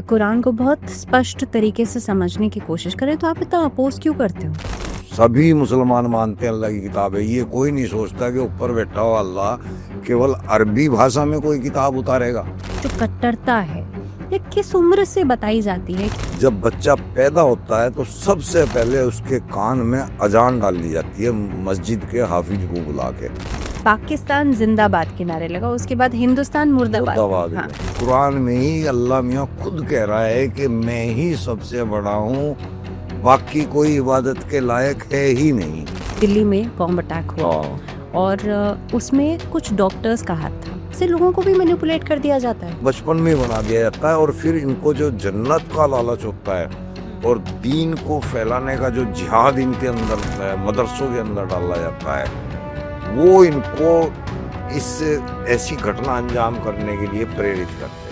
कुरान को बहुत स्पष्ट तरीके से समझने की कोशिश करें तो आप इतना अपोज क्यों करते हो? सभी मुसलमान मानते हैं अल्लाह की किताब है। ये कोई नहीं सोचता कि ऊपर बैठा हुआ अल्लाह केवल अरबी भाषा में कोई किताब उतारेगा। जो कट्टरता है ये किस उम्र से बताई जाती है? जब बच्चा पैदा होता है तो सबसे पहले उसके कान में अजान डाल दी जाती है मस्जिद के हाफिज को बुला के। पाकिस्तान जिंदाबाद के नारे लगा, उसके बाद हिंदुस्तान मुर्दाबाद। हाँ। कुरान में ही अल्लाह मियाँ खुद कह रहा है कि मैं ही सबसे बड़ा हूँ, बाकी कोई इबादत के लायक है ही नहीं। दिल्ली में बॉम्ब अटैक हुआ और उसमें कुछ डॉक्टर्स का हाथ था, इससे लोगों को भी मैनिपुलेट कर दिया जाता है, बचपन में बना दिया जाता है। और फिर इनको जो जन्नत का लालच होता है और दीन को फैलाने का जो जिहाद इनके अंदर मदरसों के अंदर डाला जाता है, वो इनको इस ऐसी घटना अंजाम करने के लिए प्रेरित करते हैं।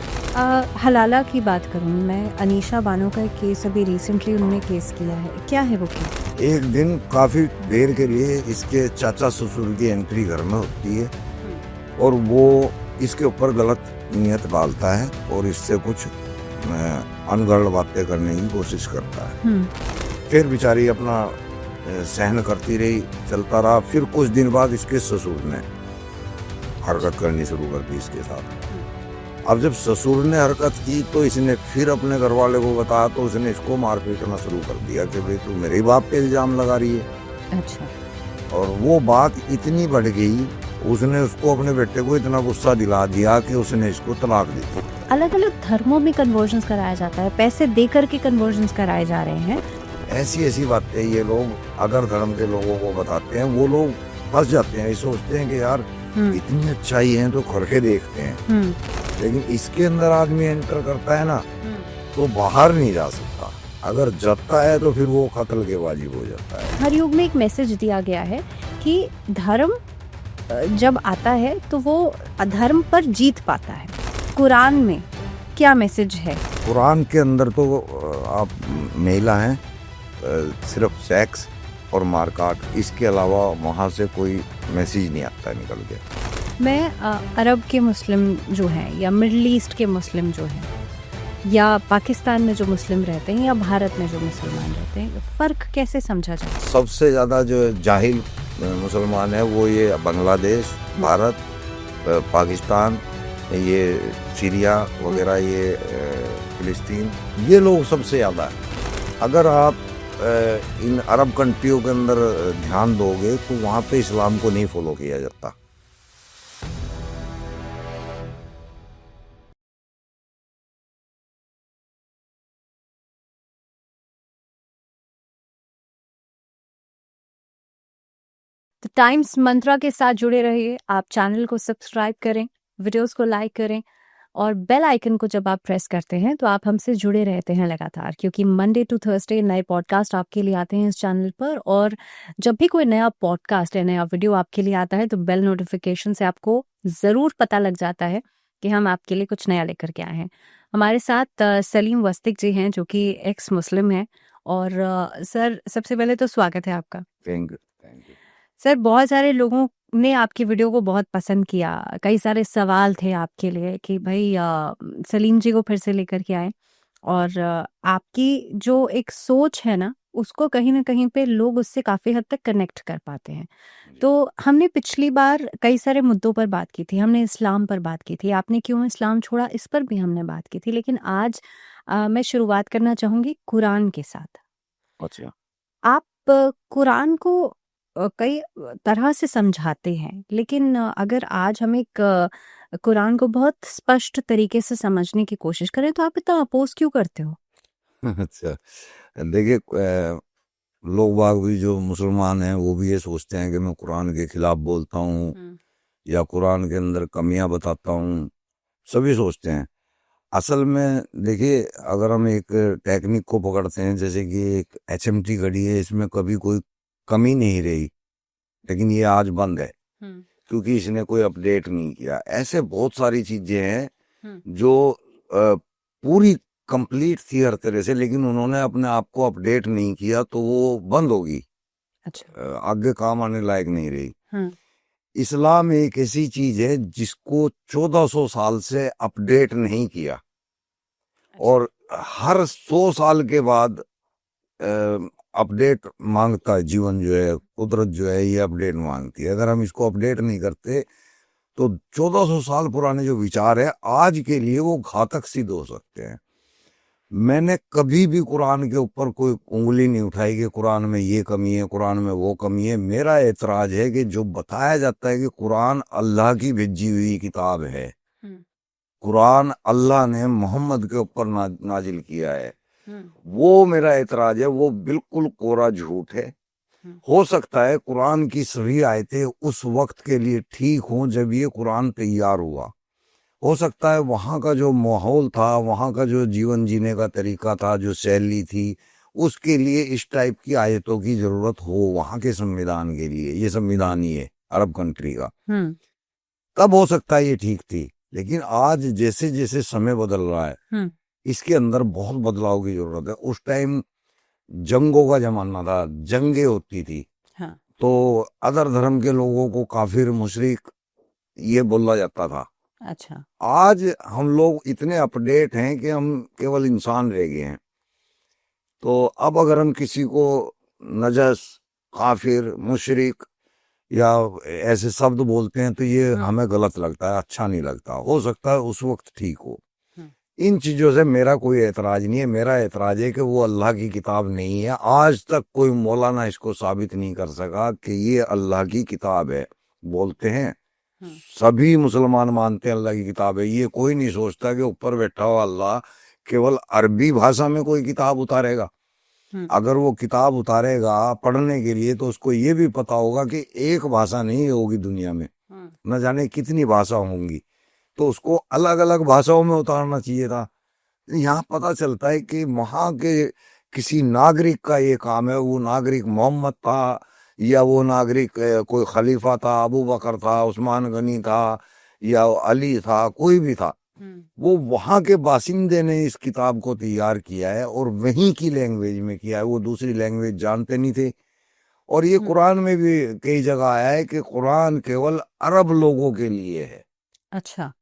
हलाला की बात करूं मैं, अनीशा बानो का केस अभी रिसेंटली उन्होंने केस किया है, क्या है वो केस? एक दिन काफी देर के लिए इसके चाचा ससुर की एंट्री घर में होती है और वो इसके ऊपर गलत नियत डालता है और इससे कुछ अनगढ़ बातें करने की कोशिश करता है। फिर बेचारी अपना सहन करती रही, चलता रहा। फिर कुछ दिन बाद इसके ससुर ने हरकत करनी शुरू कर दी इसके साथ। अब जब ससुर ने हरकत की तो इसने फिर अपने घर वाले को बताया तो उसने इसको मार पीटना शुरू कर दिया कि भाई तू मेरे बाप पे इल्जाम लगा रही है। अच्छा। और वो बात इतनी बढ़ गई, उसने उसको अपने बेटे को इतना गुस्सा दिला दिया कि उसने इसको तलाक दी। अलग अलग धर्मों में कन्वर्जन्स कराया जाता है, पैसे देकर के कन्वर्जन्स कराए जा रहे हैं। ऐसी बातें ये लोग अगर धर्म के लोगों को बताते हैं, वो लोग फंस जाते हैं। ये सोचते हैं कि यार इतनी अच्छाई है तो करके देखते हैं, लेकिन इसके अंदर आदमी एंटर करता है ना तो बाहर नहीं जा सकता। अगर जाता है तो फिर वो कत्ल के वाजिब हो जाता है। हर युग में एक मैसेज दिया गया है कि धर्म जब आता है तो वो अधर्म पर जीत पाता है। कुरान में क्या मैसेज है? कुरान के अंदर तो आप महिला हैं, सिर्फ सेक्स और मारकाट, इसके अलावा वहाँ से कोई मैसेज नहीं आता निकल के। मैं अरब के मुस्लिम जो हैं या मिडल ईस्ट के मुस्लिम जो हैं या पाकिस्तान में जो मुस्लिम रहते हैं या भारत में जो मुसलमान रहते हैं, फ़र्क कैसे समझा जाए? सबसे ज़्यादा जो जाहिल मुसलमान है वो ये बांग्लादेश, भारत, पाकिस्तान, ये सीरिया वगैरह, ये फिलिस्तीन, ये लोग सबसे ज़्यादा है। अगर आप इन अरब कंट्रियों के अंदर ध्यान दोगे तो वहाँ पे इस्लाम को नहीं फॉलो किया जाता। तो टाइम्स मंत्रा के साथ जुड़े रहिए। आप चैनल को सब्सक्राइब करें, वीडियोस को लाइक करें और बेल आइकन को जब आप प्रेस करते हैं तो आप हमसे जुड़े रहते हैं लगातार, क्योंकि मंडे टू थर्सडे नए पॉडकास्ट आपके लिए आते हैं इस चैनल पर। और जब भी कोई नया पॉडकास्ट या नया वीडियो आपके लिए आता है तो बेल नोटिफिकेशन से आपको ज़रूर पता लग जाता है कि हम आपके लिए कुछ नया लेकर के आए हैं। हमारे साथ सलीम वस्तिक जी हैं जो कि एक्स मुस्लिम हैं। और सर, सबसे पहले तो स्वागत है आपका। Thank you. सर, बहुत सारे लोगों ने आपकी वीडियो को बहुत पसंद किया, कई सारे सवाल थे आपके लिए कि भाई सलीम जी को फिर से लेकर के आए। और आपकी जो एक सोच है ना, उसको कहीं ना कहीं पे लोग उससे काफ़ी हद तक कनेक्ट कर पाते हैं। तो हमने पिछली बार कई सारे मुद्दों पर बात की थी, हमने इस्लाम पर बात की थी, आपने क्यों इस्लाम छोड़ा इस पर भी हमने बात की थी। लेकिन आज मैं शुरुआत करना चाहूँगी कुरान के साथ। अच्छा। आप कुरान को कई तरह से समझाते हैं, लेकिन अगर आज हम एक कुरान को बहुत स्पष्ट तरीके से समझने की कोशिश करें तो आप इतना अपोज क्यों करते हो? अच्छा, देखिए, लोग बाग भी जो मुसलमान हैं वो भी ये सोचते हैं कि मैं कुरान के खिलाफ बोलता हूँ या कुरान के अंदर कमियां बताता हूँ, सभी सोचते हैं। असल में देखिए, अगर हम एक टेक्निक को पकड़ते हैं, जैसे कि एक HMT घड़ी है, इसमें कभी कोई कमी नहीं रही, लेकिन ये आज बंद है क्योंकि इसने कोई अपडेट नहीं किया। ऐसे बहुत सारी चीजें हैं जो पूरी कंप्लीट थी हर तरह से, लेकिन उन्होंने अपने आप को अपडेट नहीं किया तो वो बंद होगी। अच्छा। आगे काम आने लायक नहीं रही। इस्लाम एक ऐसी चीज है जिसको 1400 साल से अपडेट नहीं किया। और हर 100 साल के बाद अपडेट मांगता है। जीवन जो है, कुदरत जो है, ये अपडेट मांगती है। अगर हम इसको अपडेट नहीं करते तो 1400 साल पुराने जो विचार है आज के लिए वो घातक सिद्ध हो सकते हैं। मैंने कभी भी कुरान के ऊपर कोई उंगली नहीं उठाई कि कुरान में ये कमी है, कुरान में वो कमी है। मेरा एतराज है कि जो बताया जाता है कि कुरान अल्लाह की भेजी हुई किताब है, कुरान अल्लाह ने मोहम्मद के ऊपर नाजिल किया है, वो मेरा एतराज है, वो बिल्कुल कोरा झूठ है। हो सकता है कुरान की सभी आयतें उस वक्त के लिए ठीक हों जब ये कुरान तैयार हुआ। हो सकता है वहाँ का जो माहौल था, वहाँ का जो जीवन जीने का तरीका था, जो शैली थी, उसके लिए इस टाइप की आयतों की जरूरत हो वहाँ के संविधान के लिए। ये संविधान ही है अरब कंट्री का, तब हो सकता है ये ठीक थी। लेकिन आज जैसे जैसे समय बदल रहा है, इसके अंदर बहुत बदलाव की जरूरत है। उस टाइम जंगों का जमाना था, जंगे होती थी, तो अदर धर्म के लोगों को काफिर, मुशरिक ये बोला जाता था। अच्छा, आज हम लोग इतने अपडेट हैं कि हम केवल इंसान रह गए हैं। तो अब अगर हम किसी को नजस, काफिर, मुशरिक या ऐसे शब्द बोलते हैं तो ये हमें गलत लगता है, अच्छा नहीं लगता। हो सकता है उस वक्त ठीक हो। इन चीजों से मेरा कोई एतराज नहीं है। मेरा एतराज है कि वो अल्लाह की किताब नहीं है। आज तक कोई मौलाना इसको साबित नहीं कर सका कि ये अल्लाह की किताब है। बोलते हैं सभी मुसलमान मानते हैं अल्लाह की किताब है। ये कोई नहीं सोचता कि ऊपर बैठा हुआ अल्लाह केवल अरबी भाषा में कोई किताब उतारेगा। अगर वो किताब उतारेगा पढ़ने के लिए तो उसको ये भी पता होगा कि एक भाषा नहीं होगी दुनिया में, न जाने कितनी भाषा होंगी, तो उसको अलग अलग भाषाओं में उतारना चाहिए था। यहाँ पता चलता है कि वहाँ के किसी नागरिक का ये काम है। वो नागरिक मोहम्मद था या वो नागरिक कोई खलीफा था, अबू बकर था, उस्मान गनी था या अली था, कोई भी था, वो वहाँ के बासिंदे ने इस किताब को तैयार किया है और वहीं की लैंग्वेज में किया है। वो दूसरी लैंग्वेज जानते नहीं थे। और ये कुरान में भी कई जगह आया है कि कुरान केवल अरब लोगों के लिए है। अच्छा,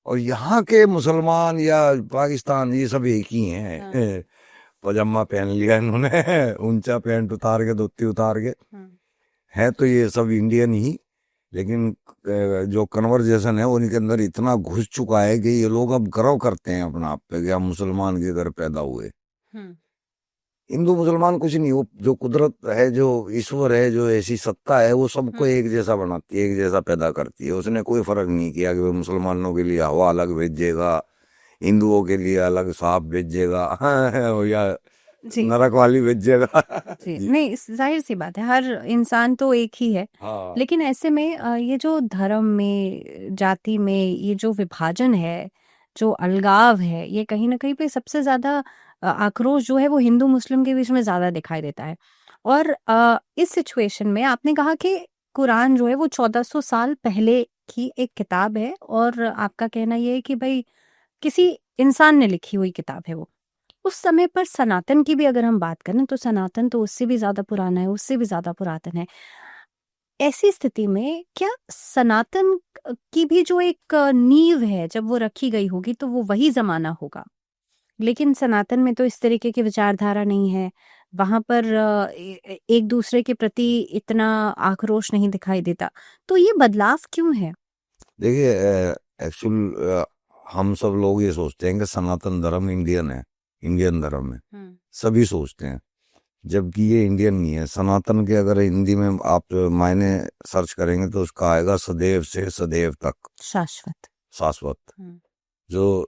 और यहाँ के मुसलमान या पाकिस्तान ये सब एक ही हैं। पजामा पहन लिया इन्होंने, ऊंचा पैंट उतार के, धोती उतार के, है तो ये सब इंडियन ही। लेकिन जो कन्वर्जेशन है उनके अंदर इतना घुस चुका है कि ये लोग अब गर्व करते हैं अपना आप पे कि हम मुसलमान के घर पैदा हुए। हिंदू मुसलमान कुछ नहीं, वो जो कुदरत है, जो ईश्वर है, जो ऐसी सत्ता है, वो सबको एक जैसा बनाती है, एक जैसा पैदा करती है। उसने कोई फर्क नहीं किया कि वो मुसलमानों के लिए हवा अलग भेजेगा, हिंदुओं के लिए अलग सांप भेजेगा या नरक वाली भेजेगा। जी, नहीं, जाहिर सी बात है, हर इंसान तो एक ही है। हाँ। लेकिन ऐसे में ये जो धर्म में, जाति में ये जो विभाजन है, जो अलगाव है, ये कहीं ना कहीं पे सबसे ज्यादा आक्रोश जो है वो हिंदू मुस्लिम के बीच में ज्यादा दिखाई देता है। और इस सिचुएशन में आपने कहा कि कुरान जो है वो 1400 साल पहले की एक किताब है और आपका कहना ये है कि भाई किसी इंसान ने लिखी हुई किताब है वो। उस समय पर सनातन की भी अगर हम बात करें तो सनातन तो उससे भी ज्यादा पुराना है, उससे भी ज्यादा पुरातन है। ऐसी स्थिति में क्या सनातन की भी जो एक नींव है जब वो रखी गई होगी तो वो वही जमाना होगा। लेकिन सनातन में तो इस तरीके की विचारधारा नहीं है। वहां पर एक दूसरे के प्रति इतना आक्रोश नहीं दिखाई देता। तो ये बदलाव क्यों है? देखिए, एक्चुअल हम सब लोग ये सोचते हैं कि सनातन धर्म इंडियन है, इंडियन धर्म है, सभी सोचते हैं, जबकि ये इंडियन नहीं है। सनातन के अगर हिंदी में आप मायने सर्च करेंगे तो उसका आएगा सदैव से सदैव तक, शाश्वत, शाश्वत, जो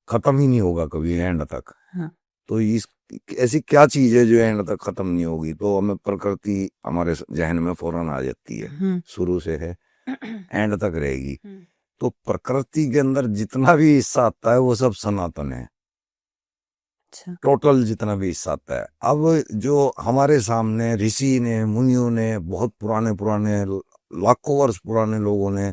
खत्म ही नहीं होगा कभी, एंड तक। तो इस ऐसी क्या चीज है जो एंड तक खत्म नहीं होगी? तो हमें प्रकृति हमारे जहन में फौरन आ जाती है, शुरू से है, एंड तक रहेगी। तो प्रकृति के अंदर जितना भी हिस्सा आता है वो सब सनातन है। टोटल जितना भी हिस्सा आता है। अब जो हमारे सामने ऋषि ने, मुनियों ने, बहुत पुराने पुराने, लाखों वर्ष पुराने लोगों ने,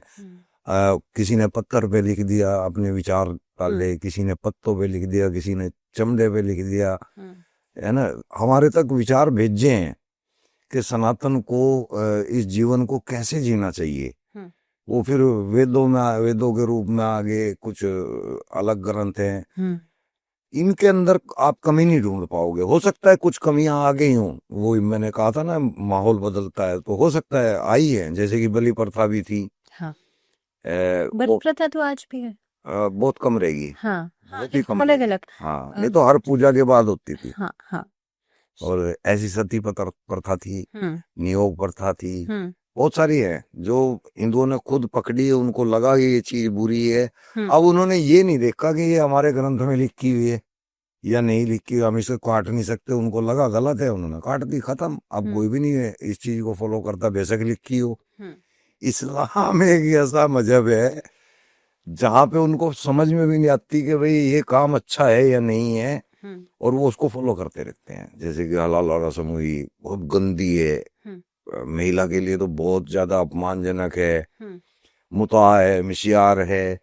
किसी ने पत्थर पे लिख दिया अपने विचार डाले, किसी ने पत्तों पे लिख दिया, किसी ने चमड़े पे लिख दिया, है ना। हमारे तक विचार भेजे हैं कि सनातन को, इस जीवन को कैसे जीना चाहिए। वो फिर वेदों के रूप में आगे कुछ अलग ग्रंथ हैं, इनके अंदर आप कमी नहीं ढूंढ पाओगे। हो सकता है कुछ कमियां आ गई हों, वो मैंने कहा था ना, माहौल बदलता है तो हो सकता है आई है, जैसे कि बलि प्रथा भी थी। हाँ, वो बलि प्रथा तो आज भी है। बहुत कम रहेगी, हाँ, बहुत ही कम अलग रहेगी। अलग। हाँ, नहीं तो हर पूजा के बाद होती थी। हाँ हाँ। और ऐसी सती प्रथा थी, हम्म नियोग प्रथा थी, हम्म बहुत सारी है जो हिंदुओं ने खुद पकड़ी है, उनको लगा कि ये चीज बुरी है। हम्म अब उन्होंने ये नहीं देखा कि ये हमारे ग्रंथ में लिखी हुई है या नहीं लिखी हुई, हम इसे काट नहीं सकते। उनको लगा गलत है, उन्होंने काट दी, खत्म। अब कोई भी नहीं है इस चीज को फॉलो करता, बेशक लिखी हो। हम्म इस्लाम एक ऐसा मजहब है जहां पे उनको समझ में भी नहीं आती कि भाई ये काम अच्छा है या नहीं है, हम्म और वो उसको फॉलो करते रहते हैं। जैसे कि हलाल और रस्म हुई, बहुत गंदी है, महिला के लिए तो बहुत ज्यादा अपमानजनक है। मुता है, मिशियार है,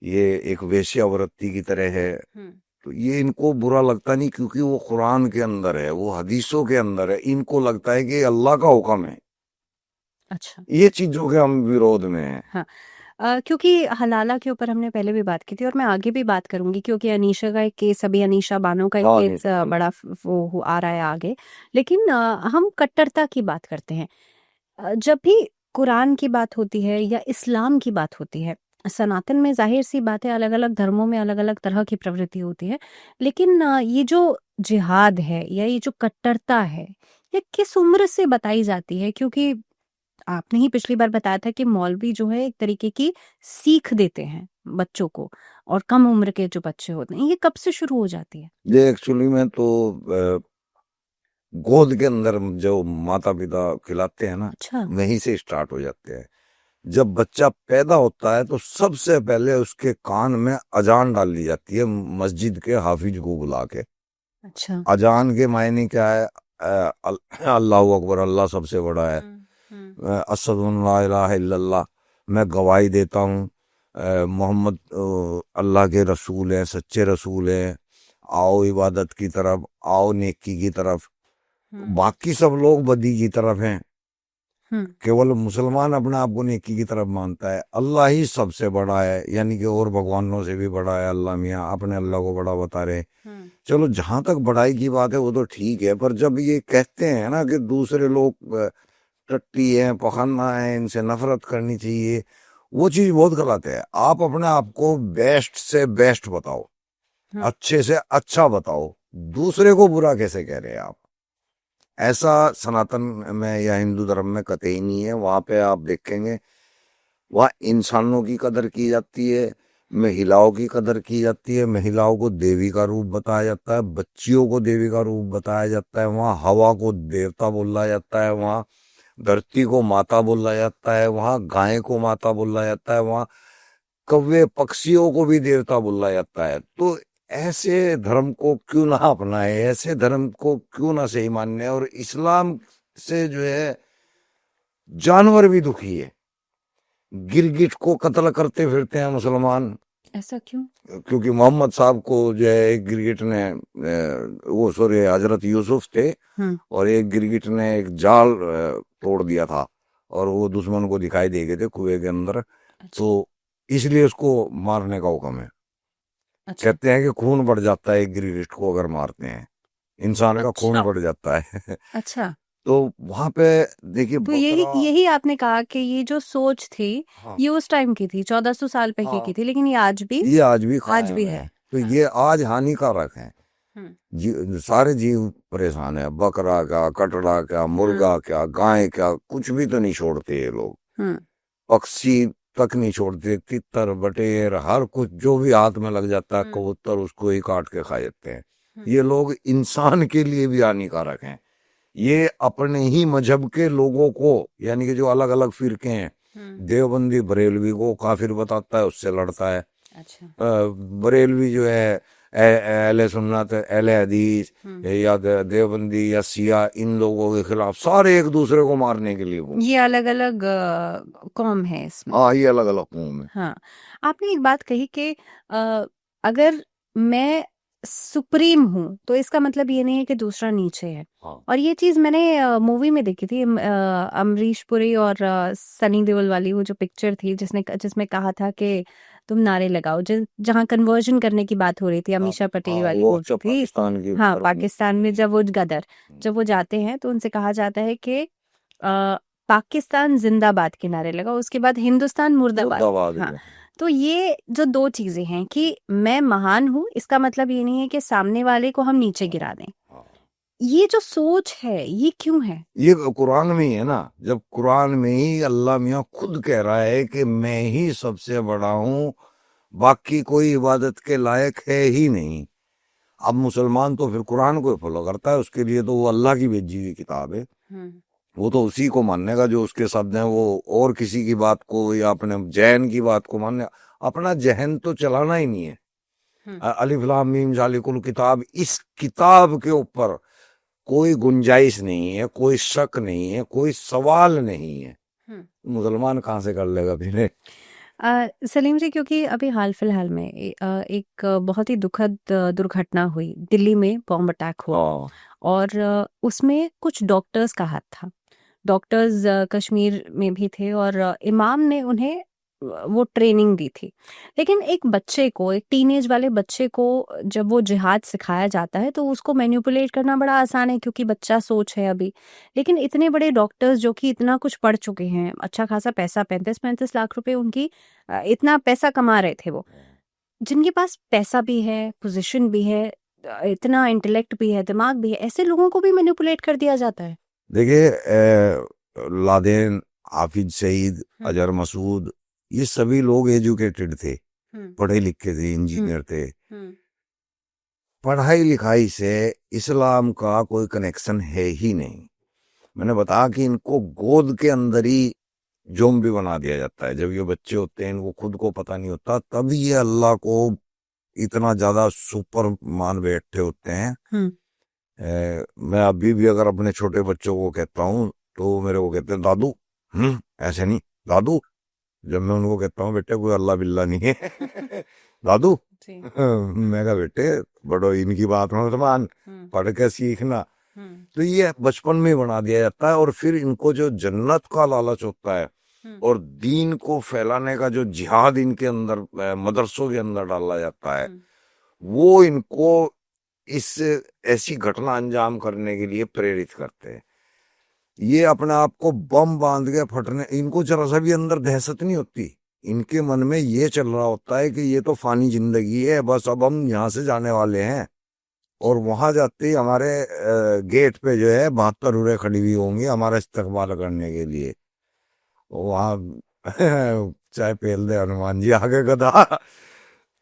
ये एक वेश्यावृत्ति की तरह है। तो ये इनको बुरा लगता नहीं, क्योंकि वो कुरान के अंदर है, वो हदीसों के अंदर है। इनको लगता है कि अल्लाह का हुक्म है। अच्छा। ये चीजों के हम विरोध में हैं। हाँ, क्योंकि हलाला के ऊपर हमने पहले भी बात की थी और मैं आगे भी बात करूंगी, क्योंकि अनीशा का एक केस, अभी अनीशा बानो का एक हाँ, केस बड़ा आ रहा है आगे। लेकिन हम कट्टरता की बात करते हैं। जब भी कुरान की बात होती है या इस्लाम की बात होती है, सनातन में जाहिर सी बात है अलग अलग धर्मों में अलग अलग तरह की प्रवृत्ति होती है। लेकिन ये जो जिहाद है या ये जो कट्टरता है, ये किस उम्र से बताई जाती है? क्योंकि आपने ही पिछली बार बताया था कि मौलवी जो है एक तरीके की सीख देते हैं बच्चों को, और कम उम्र के जो बच्चे होते हैं, ये कब से शुरू हो जाती है? ये एक्चुअली में तो गोद के अंदर जो माता पिता खिलाते हैं ना, अच्छा। वहीं से स्टार्ट हो जाते हैं। जब बच्चा पैदा होता है तो सबसे पहले उसके कान में अजान डाल दी जाती है, मस्जिद के हाफिज को बुला के। अच्छा। अजान के मायने क्या है? अल्लाह अकबर, अल्लाह सबसे बड़ा है। अस्सलातु ला इलाहा इल्लल्लाह, मैं गवाही देता हूँ मोहम्मद अल्लाह के रसूल हैं, सच्चे रसूल हैं। आओ इबादत की तरफ, आओ नेकी की तरफ। बाकी सब लोग बदी की तरफ हैं, केवल मुसलमान अपने आप को नेकी की तरफ मानता है। अल्लाह ही सबसे बड़ा है, यानी कि और भगवानों से भी बड़ा है। अल्लाह मियाँ अपने अल्लाह को बड़ा बता रहे। चलो, जहां तक बड़ाई की बात है वो तो ठीक है, पर जब ये कहते हैं ना कि दूसरे लोग टट्टी है, पखाना है, इनसे नफरत करनी चाहिए, वो चीज बहुत गलत है। आप अपने आप को बेस्ट से बेस्ट बताओ, अच्छे से अच्छा बताओ, दूसरे को बुरा कैसे कह रहे हैं आप? ऐसा सनातन में या हिंदू धर्म में कतई नहीं है। वहां पे आप देखेंगे, वहाँ इंसानों की कदर की जाती है, महिलाओं की कदर की जाती है, महिलाओं को देवी का रूप बताया जाता है, बच्चियों को देवी का रूप बताया जाता है। वहाँ हवा को देवता बोला जाता है, वहाँ धरती को माता बोला जाता है, वहाँ गाय को माता बोला जाता है, वहाँ कौवे पक्षियों को भी देवता बोला जाता है। तो ऐसे धर्म को क्यों ना अपनाए, ऐसे धर्म को क्यों ना सही मानने? और इस्लाम से जो है जानवर भी दुखी है। गिरगिट को कत्ल करते फिरते हैं मुसलमान। ऐसा क्यों? क्योंकि मोहम्मद साहब को जो है एक गिरगिट ने वो सॉरी हजरत यूसुफ थे, और एक गिरगिट ने एक जाल तोड़ दिया था, और वो दुश्मन को दिखाई दे गए थे कुएं के अंदर। तो इसलिए उसको मारने का हुक्म है। कहते हैं कि खून बढ़ जाता है एक गिरगिट को अगर मारते हैं, इंसान का खून बढ़ जाता है। अच्छा। तो वहां पे देखिए, तो यही आपने कहा कि ये जो सोच थी, हाँ, ये उस टाइम की थी, 1400 साल पहले की थी, लेकिन ये आज भी ये आज भी आज भी कायम है। तो ये आज हानिकारक है। सारे जीव परेशान है, बकरा क्या, कटड़ा क्या, मुर्गा क्या, गाय क्या, कुछ भी तो नहीं छोड़ते ये लोग। पक्षी तक नहीं छोड़ते, तितर बटेर हर कुछ जो भी हाथ में लग जाता है, कबूतर, उसको ही काट के खा जाते हैं। ये लोग इंसान के लिए भी हानिकारक हैं। ये अपने ही मजहब के लोगों को, यानी कि जो अलग अलग फिरके हैं, देवबंदी बरेलवी को काफिर बताता है, उससे लड़ता है। अच्छा। बरेलवी जो है अहले सुन्नत, अहले हदीस या देवबंदी या सिया, इन लोगों के खिलाफ सारे एक दूसरे को मारने के लिए वो। ये अलग अलग कौम है इसमें। हाँ, ये अलग अलग कौम है। हाँ, आपने एक बात कही कि अगर मैं सुप्रीम हूँ तो इसका मतलब ये नहीं है कि दूसरा नीचे है। हाँ, और ये चीज मैंने मूवी में देखी थी, अमरीश पुरी और सनी देओल वाली वो जो पिक्चर थी, जिसमें कहा था कि तुम नारे लगाओ। जहाँ कन्वर्जन करने की बात हो रही थी, अमीषा पटेल वाली वो बोल अच्छा रही थी। पाकिस्तान की हाँ, तरफ में। पाकिस्तान में जब वो गदर जब वो जाते हैं तो उनसे कहा जाता है कि पाकिस्तान जिंदाबाद के नारे लगाओ, उसके बाद हिंदुस्तान मुर्दाबाद। मुर्दाबाद हाँ, है। तो ये जो दो चीजें हैं कि मैं महान हूं, इसका मतलब ये नहीं है कि सामने वाले को हम नीचे गिरा दें। हाँ। ये जो सोच है ये क्यों है? ये कुरान में ही है ना, जब कुरान में ही अल्लाह मियाँ खुद कह रहा है कि मैं ही सबसे बड़ा हूँ, बाकी कोई इबादत के लायक है ही नहीं। अब मुसलमान तो फिर कुरान को फॉलो करता है, उसके लिए तो वो अल्लाह की भेजी हुई किताब है, वो तो उसी को मानने का जो उसके शब्द हैं, वो और किसी की बात को या अपने जहन की बात को मानने, अपना जहन तो चलाना ही नहीं है। अलिफ लाम मीम जालिकुल किताब, इस किताब के ऊपर कोई गुंजाइश नहीं है, कोई शक नहीं है, कोई सवाल नहीं है। मुसलमान कहाँ से कर लेगा फिर? सलीम जी, क्योंकि अभी हाल फिलहाल में एक बहुत ही दुखद दुर्घटना हुई, दिल्ली में बॉम्ब अटैक हुआ हाँ। और उसमें कुछ डॉक्टर्स का हाथ था। डॉक्टर्स कश्मीर में भी थे और इमाम ने उन्हें वो ट्रेनिंग दी थी। लेकिन एक बच्चे को, एक टीनेज वाले बच्चे को जब वो जिहाद सिखाया जाता है तो उसको मैनिपुलेट करना बड़ा आसान है क्योंकि बच्चा सोच है अभी। लेकिन इतने बड़े डॉक्टर्स जो कि इतना कुछ पढ़ चुके हैं, अच्छा खासा पैसा, 35-35 लाख रुपए उनकी, इतना पैसा कमा रहे थे वो, जिनके पास पैसा भी है, पोजीशन भी है, इतना इंटेलेक्ट भी है, दिमाग भी है, ऐसे लोगों को भी मैनिपुलेट कर दिया जाता है। देखिए, लादेन, हाफिज सईद, अजहर मसूद, ये सभी लोग एजुकेटेड थे, पढ़े लिखे थे, इंजीनियर थे। पढ़ाई लिखाई से इस्लाम का कोई कनेक्शन है ही नहीं। मैंने बताया कि इनको गोद के अंदर ही जोम्बी बना दिया जाता है। जब ये बच्चे होते हैं, इनको खुद को पता नहीं होता, तब ये अल्लाह को इतना ज्यादा सुपर मान बैठे होते हैं। मैं अभी भी अगर अपने छोटे बच्चों को कहता हूँ तो मेरे को कहते हैं दादू। ऐसे नहीं दादू, जब मैं उनको कहता हूँ बेटे कोई अल्लाह बिल्ला नहीं है दादू, मैं कहा बेटे बड़ो इनकी बात में मान, पढ़ के सीखना। तो ये बचपन में बना दिया जाता है और फिर इनको जो जन्नत का लालच होता है और दीन को फैलाने का जो जिहाद इनके अंदर मदरसों के अंदर डाला जाता है, वो इनको इस ऐसी घटना अंजाम करने के लिए प्रेरित करते हैं। ये अपने आप को बम बांध के फटने, इनको जरा सा भी अंदर दहशत नहीं होती। इनके मन में ये चल रहा होता है कि ये तो फानी जिंदगी है, बस अब हम यहाँ से जाने वाले हैं। और वहां जाते ही हमारे गेट पे जो है 72 उरे खड़ी हुई होंगी हमारा इस्तकबाल करने के लिए। वहां चाहे पेल दे हनुमान जी आगे गधा।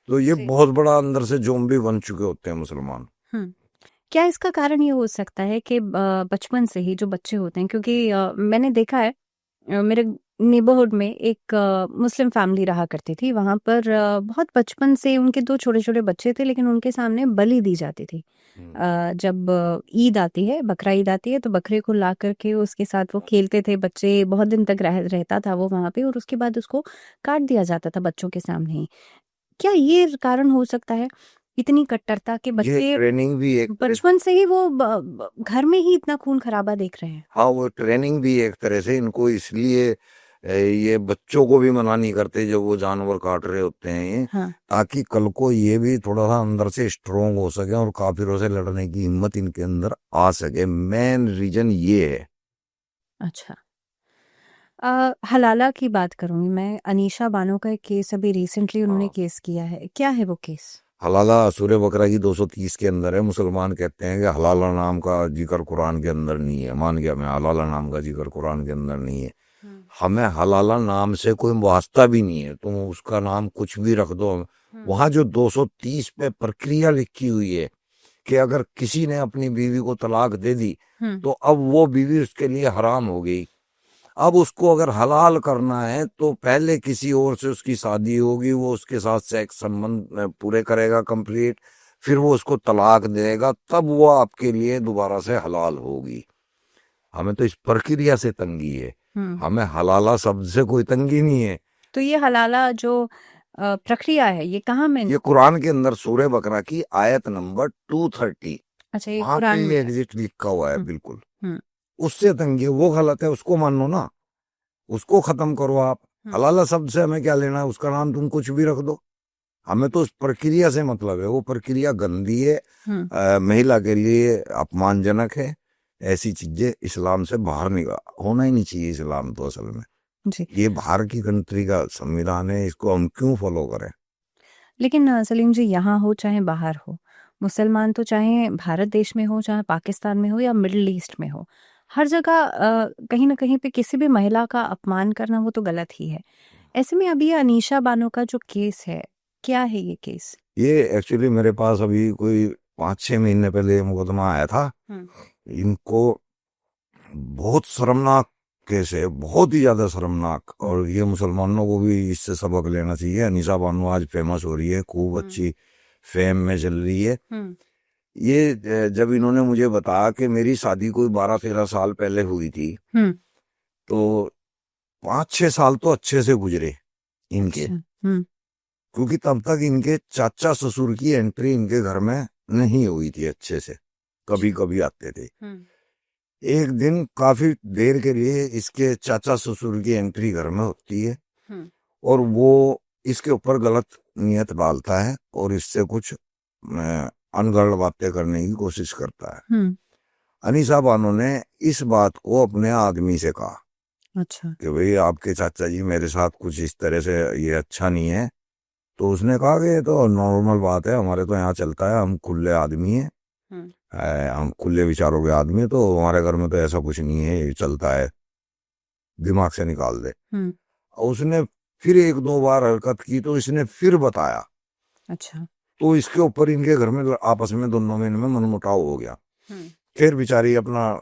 तो ये बहुत बड़ा अंदर से जोम्बी बन चुके होते हैं मुसलमान। क्या इसका कारण ये हो सकता है कि बचपन से ही जो बच्चे होते हैं, क्योंकि मैंने देखा है मेरे नेबरहुड में एक मुस्लिम फैमिली रहा करती थी, वहां पर बहुत बचपन से उनके दो छोटे छोटे बच्चे थे, लेकिन उनके सामने बलि दी जाती थी। जब ईद आती है, बकरा ईद आती है, तो बकरे को ला करके उसके साथ वो खेलते थे बच्चे, बहुत दिन तक रहता था वो वहां पे, और उसके बाद उसको काट दिया जाता था बच्चों के सामने ही। क्या ये कारण हो सकता है, इतनी कट्टरता के ये बच्चे ट्रेनिंग भी एक बचपन से ही वो घर में ही इतना खून खराबा देख रहे हैं? हाँ, वो ट्रेनिंग भी एक तरह से इनको, इसलिए ये बच्चों को भी मना नहीं करते जब वो जानवर काट रहे होते हैं ये, ताकि कल को ये भी थोड़ा सा अंदर से स्ट्रोंग हो सके और काफिरों से लड़ने की हिम्मत इनके अंदर आ सके। मेन रीजन ये है। अच्छा, हलाला की बात करूंगी मैं। अनीशा बानो का एक केस अभी रिसेंटली उन्होंने केस किया है, क्या है वो केस? हलाला सूर्य बकरा की 230 के अंदर है। मुसलमान कहते हैं कि हलाला नाम का जिक्र कुरान के अंदर नहीं है। मान गया मैं, हलाला नाम का जिक्र कुरान के अंदर नहीं है। हमें हलाला नाम से कोई वास्ता भी नहीं है, तुम उसका नाम कुछ भी रख दो। वहां जो 230 पे प्रक्रिया लिखी हुई है कि अगर किसी ने अपनी बीवी को तलाक दे दी तो अब वो बीवी उसके लिए हराम हो गई। अब उसको अगर हलाल करना है तो पहले किसी और से उसकी शादी होगी, वो उसके साथ सेक्स संबंध पूरे करेगा कंप्लीट, फिर वो उसको तलाक देगा, तब वो आपके लिए दोबारा से हलाल होगी। हमें तो इस प्रक्रिया से तंगी है, हमें हलाला शब्द से कोई तंगी नहीं है। तो ये हलाला जो प्रक्रिया है ये कहाँ में? ये कुरान के अंदर सूरह बकरा की आयत नंबर 230। अच्छा, ये वहां कुरान पे में एग्जिट लिखा हुआ है। बिल्कुल उससे तंगी है, वो गलत है, उसको मान लो ना, उसको खत्म करो आप। हलाला शब्द से हमें क्या लेना है, उसका नाम तुम कुछ भी रख दो, हमें तो उस प्रक्रिया से मतलब है। वो प्रक्रिया गंदी है, महिला के लिए अपमानजनक है। ऐसी चीजें इस्लाम से बाहर निकल होना ही नहीं चाहिए इस्लाम तो असल में जी। ये बाहर की कंट्री का संविधान है, इसको हम क्यों फॉलो करें। लेकिन सलीम जी, यहाँ हो चाहे बाहर हो, मुसलमान तो चाहे भारत देश में हो, चाहे पाकिस्तान में हो या मिडिल ईस्ट में हो, हर जगह कहीं ना कहीं पे किसी भी महिला का अपमान करना वो तो गलत ही है। ऐसे में अभी ये अनीशा बानो का जो केस है, क्या है ये केस? ये एक्चुअली मेरे पास अभी कोई 5-6 महीने पहले मुकदमा आया था। इनको बहुत शर्मनाक केस है, बहुत ही ज्यादा शर्मनाक, और ये मुसलमानों को भी इससे सबक लेना चाहिए। अनीशा बानो आज फेमस हो रही है, खूब अच्छी फेम में चल रही है। ये जब इन्होंने मुझे बताया कि मेरी शादी कोई 12-13 साल पहले हुई थी, तो 5-6 साल तो अच्छे से गुजरे इनके, क्योंकि तब तक इनके चाचा ससुर की एंट्री इनके घर में नहीं हुई थी अच्छे से, कभी कभी आते थे। एक दिन काफी देर के लिए इसके चाचा ससुर की एंट्री घर में होती है, और वो इसके ऊपर गलत नियत डालता है और इससे कुछ अनगढ़ बातें करने की कोशिश करता है। अनीशा बानो ने इस बात को अपने आदमी से कहा, अच्छा, कि भाई आपके चाचा जी मेरे साथ कुछ इस तरह से, ये अच्छा नहीं है। तो उसने कहा कि ये तो नॉर्मल बात है, हमारे तो यहाँ चलता है, हम खुले आदमी हैं, हम खुले विचारों के आदमी, तो हमारे घर में तो ऐसा कुछ नहीं है, ये चलता है, दिमाग से निकाल दे। उसने फिर 1-2 बार हरकत की तो इसने फिर बताया, अच्छा, तो इसके ऊपर इनके घर में आपस में दोनों में इनमें मनमुटाव हो गया। फिर बेचारी अपना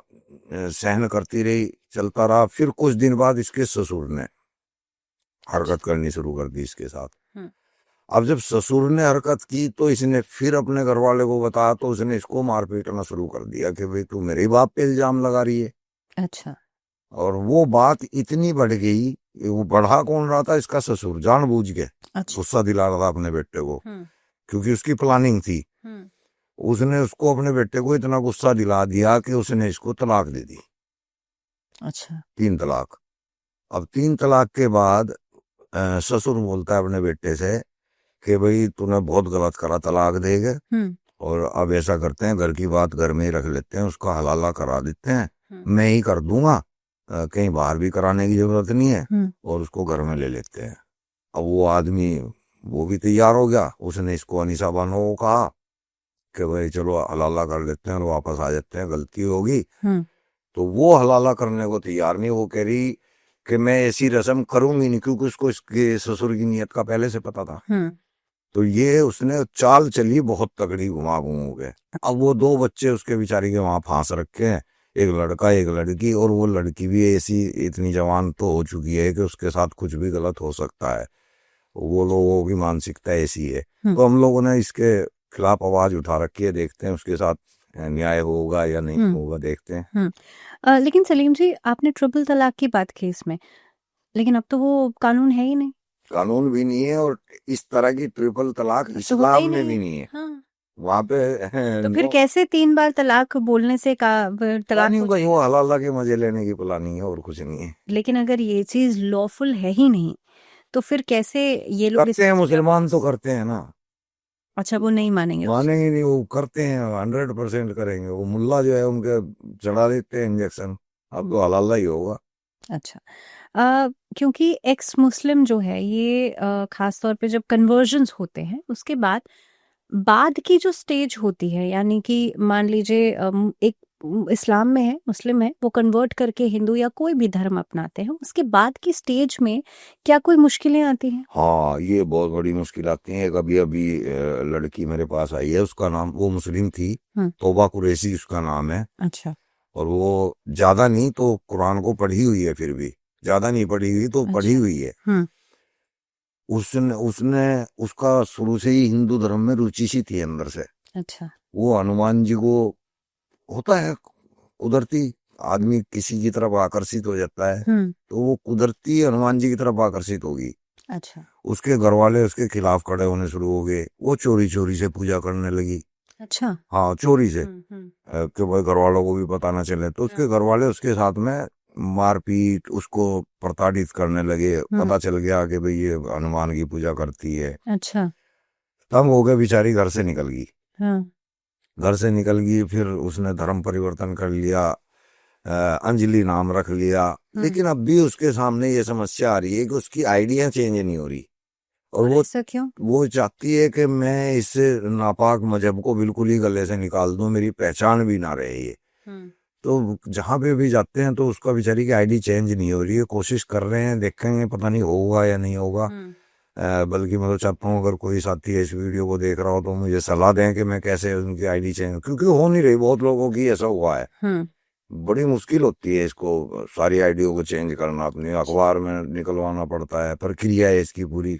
सहन करती रही, चलता रहा। फिर कुछ दिन बाद इसके ससुर ने हरकत करनी शुरू कर दी इसके साथ। अब जब ससुर ने हरकत की तो इसने फिर अपने घर वाले को बताया, तो उसने इसको मार पीटना शुरू कर दिया कि भाई तू मेरे बाप पे इल्जाम लगा रही है। अच्छा। और वो बात इतनी बढ़ गई, वो बढ़ा कौन रहा था, इसका ससुर जानबूझ के गुस्सा दिला रहा था अपने बेटे को, क्योंकि उसकी प्लानिंग थी। उसने उसको, अपने बेटे को इतना गुस्सा दिला दिया कि उसने इसको तलाक दे दी। अच्छा। 3 तलाक। अब 3 तलाक के बाद ससुर बोलता है अपने बेटे से कि भाई तूने बहुत गलत करा, तलाक देगा, और अब ऐसा करते हैं, घर की बात घर में ही रख लेते हैं, उसका हलाला करा देते हैं, मैं ही कर दूंगा, कहीं बाहर भी कराने की जरूरत नहीं है, और उसको घर में ले लेते हैं। अब वो आदमी वो भी तैयार हो गया, उसने इसको अनीशा बानो को कहा कि भाई चलो हलाला कर लेते हैं और वापस आ जाते हैं, गलती होगी। तो वो हलाला करने को तैयार नहीं, वो कह रही कि मैं ऐसी रस्म करूंगी नहीं, क्योंकि उसको इसके ससुर की नियत का पहले से पता था। तो ये उसने चाल चली बहुत तगड़ी, घुमा घूम के। अब वो 2 बच्चे उसके बेचारी के वहां फांस रखे हैं, एक लड़का एक लड़की, और वो लड़की भी ऐसी इतनी जवान तो हो चुकी है कि उसके साथ कुछ भी गलत हो सकता है, वो लोगों की मानसिकता ऐसी है। तो हम लोगों ने इसके खिलाफ आवाज उठा रखी है, देखते हैं उसके साथ न्याय होगा या नहीं होगा, देखते हैं। लेकिन सलीम जी, आपने ट्रिपल तलाक की बात की इसमें, लेकिन अब तो वो कानून है ही नहीं। कानून भी नहीं है, और इस तरह की ट्रिपल तलाक इस्लाम में भी नहीं है। वहाँ पे तो फिर कैसे 3 बार तलाक बोलने से तलाक हो जाएगा? वो हलाला के मजे लेने की प्लानिंग है, और कुछ नहीं है। लेकिन अगर ये चीज लॉफुल है ही नहीं, तो फिर कैसे ये लोग करते हैं? मुसलमान तो करते हैं ना। अच्छा, वो नहीं मानेंगे? मानेंगे नहीं, वो करते हैं, 100% करेंगे। वो मुल्ला जो है उनके चढ़ा देते हैं इंजेक्शन, अब तो हलाला ही होगा। अच्छा। क्योंकि एक्स मुस्लिम जो है ये खास तौर पे जब कन्वर्जन्स होते हैं, उसके बाद की जो स्टेज होती है, यानी कि मान लीजिए एक इस्लाम में है, मुस्लिम है, वो कन्वर्ट करके हिंदू या कोई भी धर्म अपनाते हैं, उसके बाद की स्टेज में क्या कोई मुश्किलें आती हैं? हाँ, ये बहुत बड़ी मुश्किल आती है। अभी अभी लड़की मेरे पास आई है, उसका नाम, वो मुस्लिम थी, तोबा कुरैशी उसका नाम है। अच्छा। और वो ज्यादा नहीं तो कुरान को पढ़ी हुई है, फिर भी ज्यादा नहीं पढ़ी हुई तो पढ़ी हुई है। उसने उसका शुरू से ही हिंदू धर्म में रुचि सी थी अंदर से। अच्छा। वो हनुमान जी को, होता है कुदरती, आदमी किसी की तरफ आकर्षित हो जाता है, तो वो कुदरती हनुमान जी की तरफ आकर्षित होगी। अच्छा। उसके घर वाले उसके खिलाफ खड़े होने शुरू हो गए, वो चोरी चोरी से पूजा करने लगी। अच्छा। हाँ, चोरी से, कि भाई घर वालों को भी पता ना चले। तो उसके घर वाले उसके साथ में मारपीट, उसको प्रताड़ित करने लगे। पता चल गया कि भाई ये हनुमान की पूजा करती है। अच्छा। तब हो गया, बेचारी घर से निकल गई। हाँ। घर से निकल गई, फिर उसने धर्म परिवर्तन कर लिया, अंजलि नाम रख लिया। लेकिन अब भी उसके सामने ये समस्या आ रही है कि उसकी आइडिया चेंज नहीं हो रही, और वो ऐसा क्यों? वो चाहती है कि मैं इस नापाक मजहब को बिल्कुल ही गले से निकाल दूं, मेरी पहचान भी ना रहे ये। तो जहां पे भी जाते हैं तो उसका बेचारी की आईडी चेंज नहीं हो रही है। कोशिश कर रहे हैं, देखेंगे, पता नहीं होगा या नहीं होगा। बल्कि मैं तो चाहता हूँ अगर कोई साथी इस वीडियो को देख रहा हो तो मुझे सलाह दें कि मैं कैसे उनकी आईडी चेंज, क्योंकि हो नहीं रही। बहुत लोगों की ऐसा हुआ है। बड़ी मुश्किल होती है इसको सारी आईडियो को चेंज करना, अपने अखबार में निकलवाना पड़ता है, प्रक्रिया है इसकी पूरी,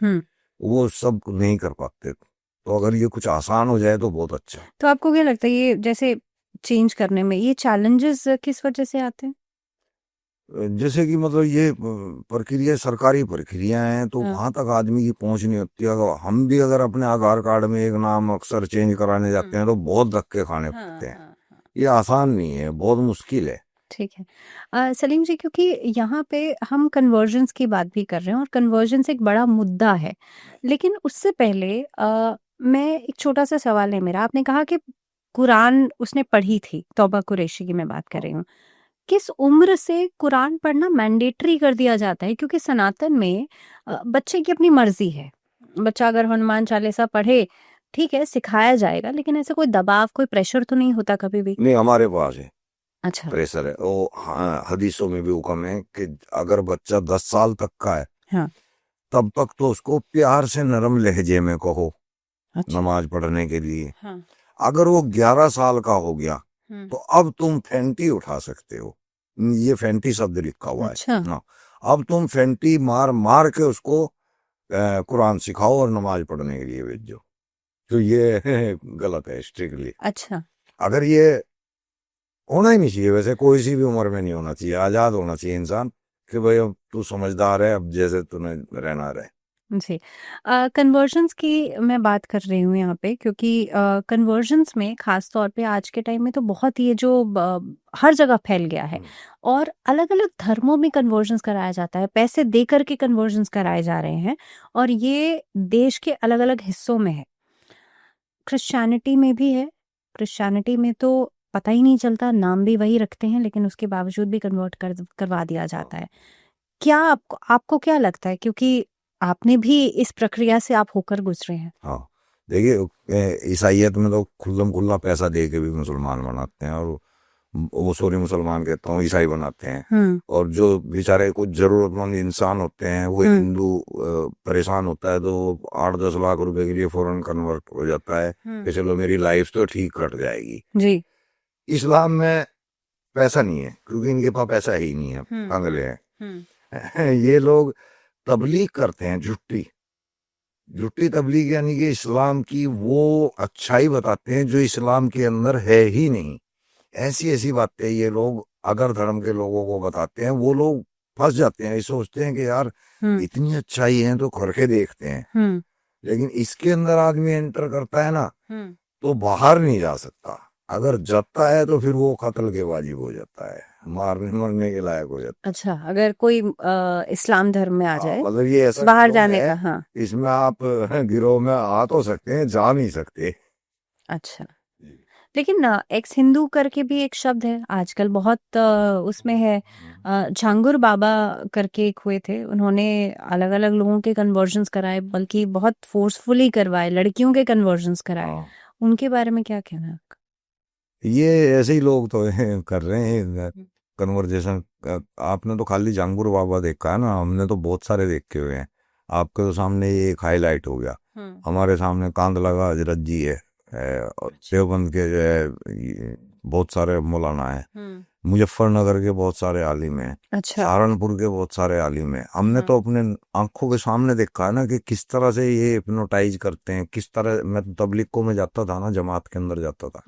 वो सब नहीं कर पाते। तो अगर ये कुछ आसान हो जाए तो बहुत अच्छा। तो आपको क्या लगता है ये जैसे चेंज करने में ये चैलेंजेस किस वजह से आते हैं? जैसे कि मतलब ये प्रक्रिया सरकारी प्रक्रिया है, तो वहां तक आदमी की पहुंच नहीं होती। अगर हम भी अगर अपने आधार कार्ड में एक नाम अक्सर चेंज कराने जाते हैं तो बहुत धक्के खाने पड़ते हैं। ये आसान नहीं है, बहुत मुश्किल है। ठीक है। सलीम जी, क्योंकि यहाँ पे हम कन्वर्जन्स की बात भी कर रहे हैं और कन्वर्जन्स एक बड़ा मुद्दा है, लेकिन उससे पहले मैं एक छोटा सा सवाल है मेरा। आपने कहा कि कुरान उसने पढ़ी थी, तौबा कुरैशी की मैं बात कर रही हूँ। किस उम्र से कुरान पढ़ना मैंडेटरी कर दिया जाता है? क्योंकि सनातन में बच्चे की अपनी मर्जी है। बच्चा अगर हनुमान चालीसा पढ़े, ठीक है, सिखाया जाएगा, लेकिन ऐसे कोई दबाव, कोई प्रेशर तो नहीं होता कभी भी? नहीं, हमारे पास है अच्छा। प्रेशर है। वो हाँ, हदीसों में भी हुक्म है कि अगर बच्चा 10 साल तक का है, हाँ। तब तक तो उसको प्यार से नरम लहजे में कहो अच्छा। नमाज पढ़ने के लिए। हाँ। अगर वो 11 साल का हो गया तो अब तुम फैंटी उठा सकते हो। ये फैंटी शब्द लिखा हुआ अच्छा। है ना। अब तुम फैंटी मार मार के उसको कुरान सिखाओ और नमाज पढ़ने के लिए भेजो। तो ये गलत है स्ट्रिक्टली। अच्छा। अगर ये होना ही नहीं चाहिए, वैसे कोई सी भी उम्र में नहीं होना चाहिए। आजाद होना चाहिए इंसान कि भाई अब तू समझदार है, अब जैसे तुम्हें रहना रहे। जी। कन्वर्जन्स की मैं बात कर रही हूँ यहाँ पे, क्योंकि कन्वर्जन्स में ख़ास तौर पे आज के टाइम में तो बहुत ये जो हर जगह फैल गया है, और अलग-अलग धर्मों में कन्वर्जन्स कराया जाता है, पैसे दे कर के कन्वर्जन्स कराए जा रहे हैं, और ये देश के अलग-अलग हिस्सों में है। क्रिश्चियनिटी में भी है। क्रिश्चियनिटी में तो पता ही नहीं चलता, नाम भी वही रखते हैं, लेकिन उसके बावजूद भी कन्वर्ट करवा दिया जाता है। क्या आपको आपको क्या लगता है, क्योंकि आपने भी इस प्रक्रिया से आप होकर गुजरे हैं? हाँ, देखिए ईसाइयत में तो खुल्लम खुल्ला पैसा दे के भी मुसलमान बनाते हैं, और वो सॉरी मुसलमान कहता हूँ, ईसाई बनाते हैं। और जो बेचारे कुछ जरूरतमंद इंसान होते हैं, वो हिंदू परेशान होता है तो 8-10 लाख रुपए के लिए फौरन कन्वर्ट हो जाता है कि चलो मेरी लाइफ तो ठीक कट जाएगी। जी। इस्लाम में पैसा नहीं है, क्योंकि इनके पास पैसा ही नहीं है, पागल है। ये लोग तबलीग करते हैं, झूठी तबलीग, यानी कि इस्लाम की वो अच्छाई बताते हैं जो इस्लाम के अंदर है ही नहीं। ऐसी ऐसी बातें ये लोग अगर धर्म के लोगों को बताते हैं, वो लोग फंस जाते हैं। ये सोचते हैं कि यार इतनी अच्छाई है तो करके देखते हैं। लेकिन इसके अंदर आदमी एंटर करता है ना, तो बाहर नहीं जा सकता। अगर जाता है तो फिर वो कत्ल के वाजिब हो जाता है, मारने मरने के लायक हो जाता है। अच्छा, अगर कोई इस्लाम धर्म में आ जाए, मतलब ये ऐसा बाहर जाने का। हाँ। इसमें आप गिरोह में आ तो सकते हैं, जा नहीं सकते। अच्छा। लेकिन एक्स हिंदू करके भी एक शब्द है आजकल बहुत उसमें है। झांगुर बाबा करके एक हुए थे, उन्होंने अलग अलग लोगों के कन्वर्जन्स कराए, बल्कि बहुत फोर्सफुली करवाए, लड़कियों के कन्वर्जन्स कराए। उनके बारे में क्या कहना है आपका? ये ऐसे ही लोग तो कर रहे हैं कन्वर्जेशन। आपने तो खाली जांगुर बाबा देखा है ना, हमने तो बहुत सारे देखे हुए हैं। आपके तो सामने ये एक हाईलाइट हो गया, हमारे सामने कांदलगा हजरत जी है, और देवबंद के जो है बहुत सारे मौलाना है, मुजफ्फरनगर के बहुत सारे आलिम हैं, अच्छा। सहारनपुर के बहुत सारे आलिम हैं। हमने तो अपने आंखों के सामने देखा है ना कि किस तरह से ये हिप्नोटाइज करते हैं, किस तरह। मैं तो तबलीग को में जाता था ना, जमात के अंदर जाता था।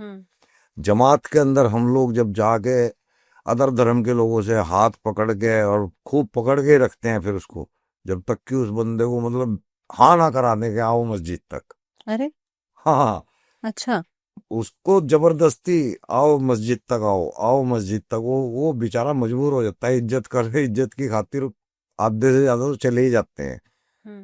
जमात के अंदर हम लोग जब जाके अदर धर्म के लोगों से हाथ पकड़ के और खूब पकड़ के रखते हैं, फिर उसको जब तक कि उस बंदे को मतलब हाँ ना कराने के आओ मस्जिद तक। अरे हाँ। अच्छा। उसको जबरदस्ती आओ मस्जिद तक, आओ आओ मस्जिद तक, वो बेचारा मजबूर हो जाता है, इज्जत करे, इज्जत की खातिर आधे से ज्यादा तो चले ही जाते हैं।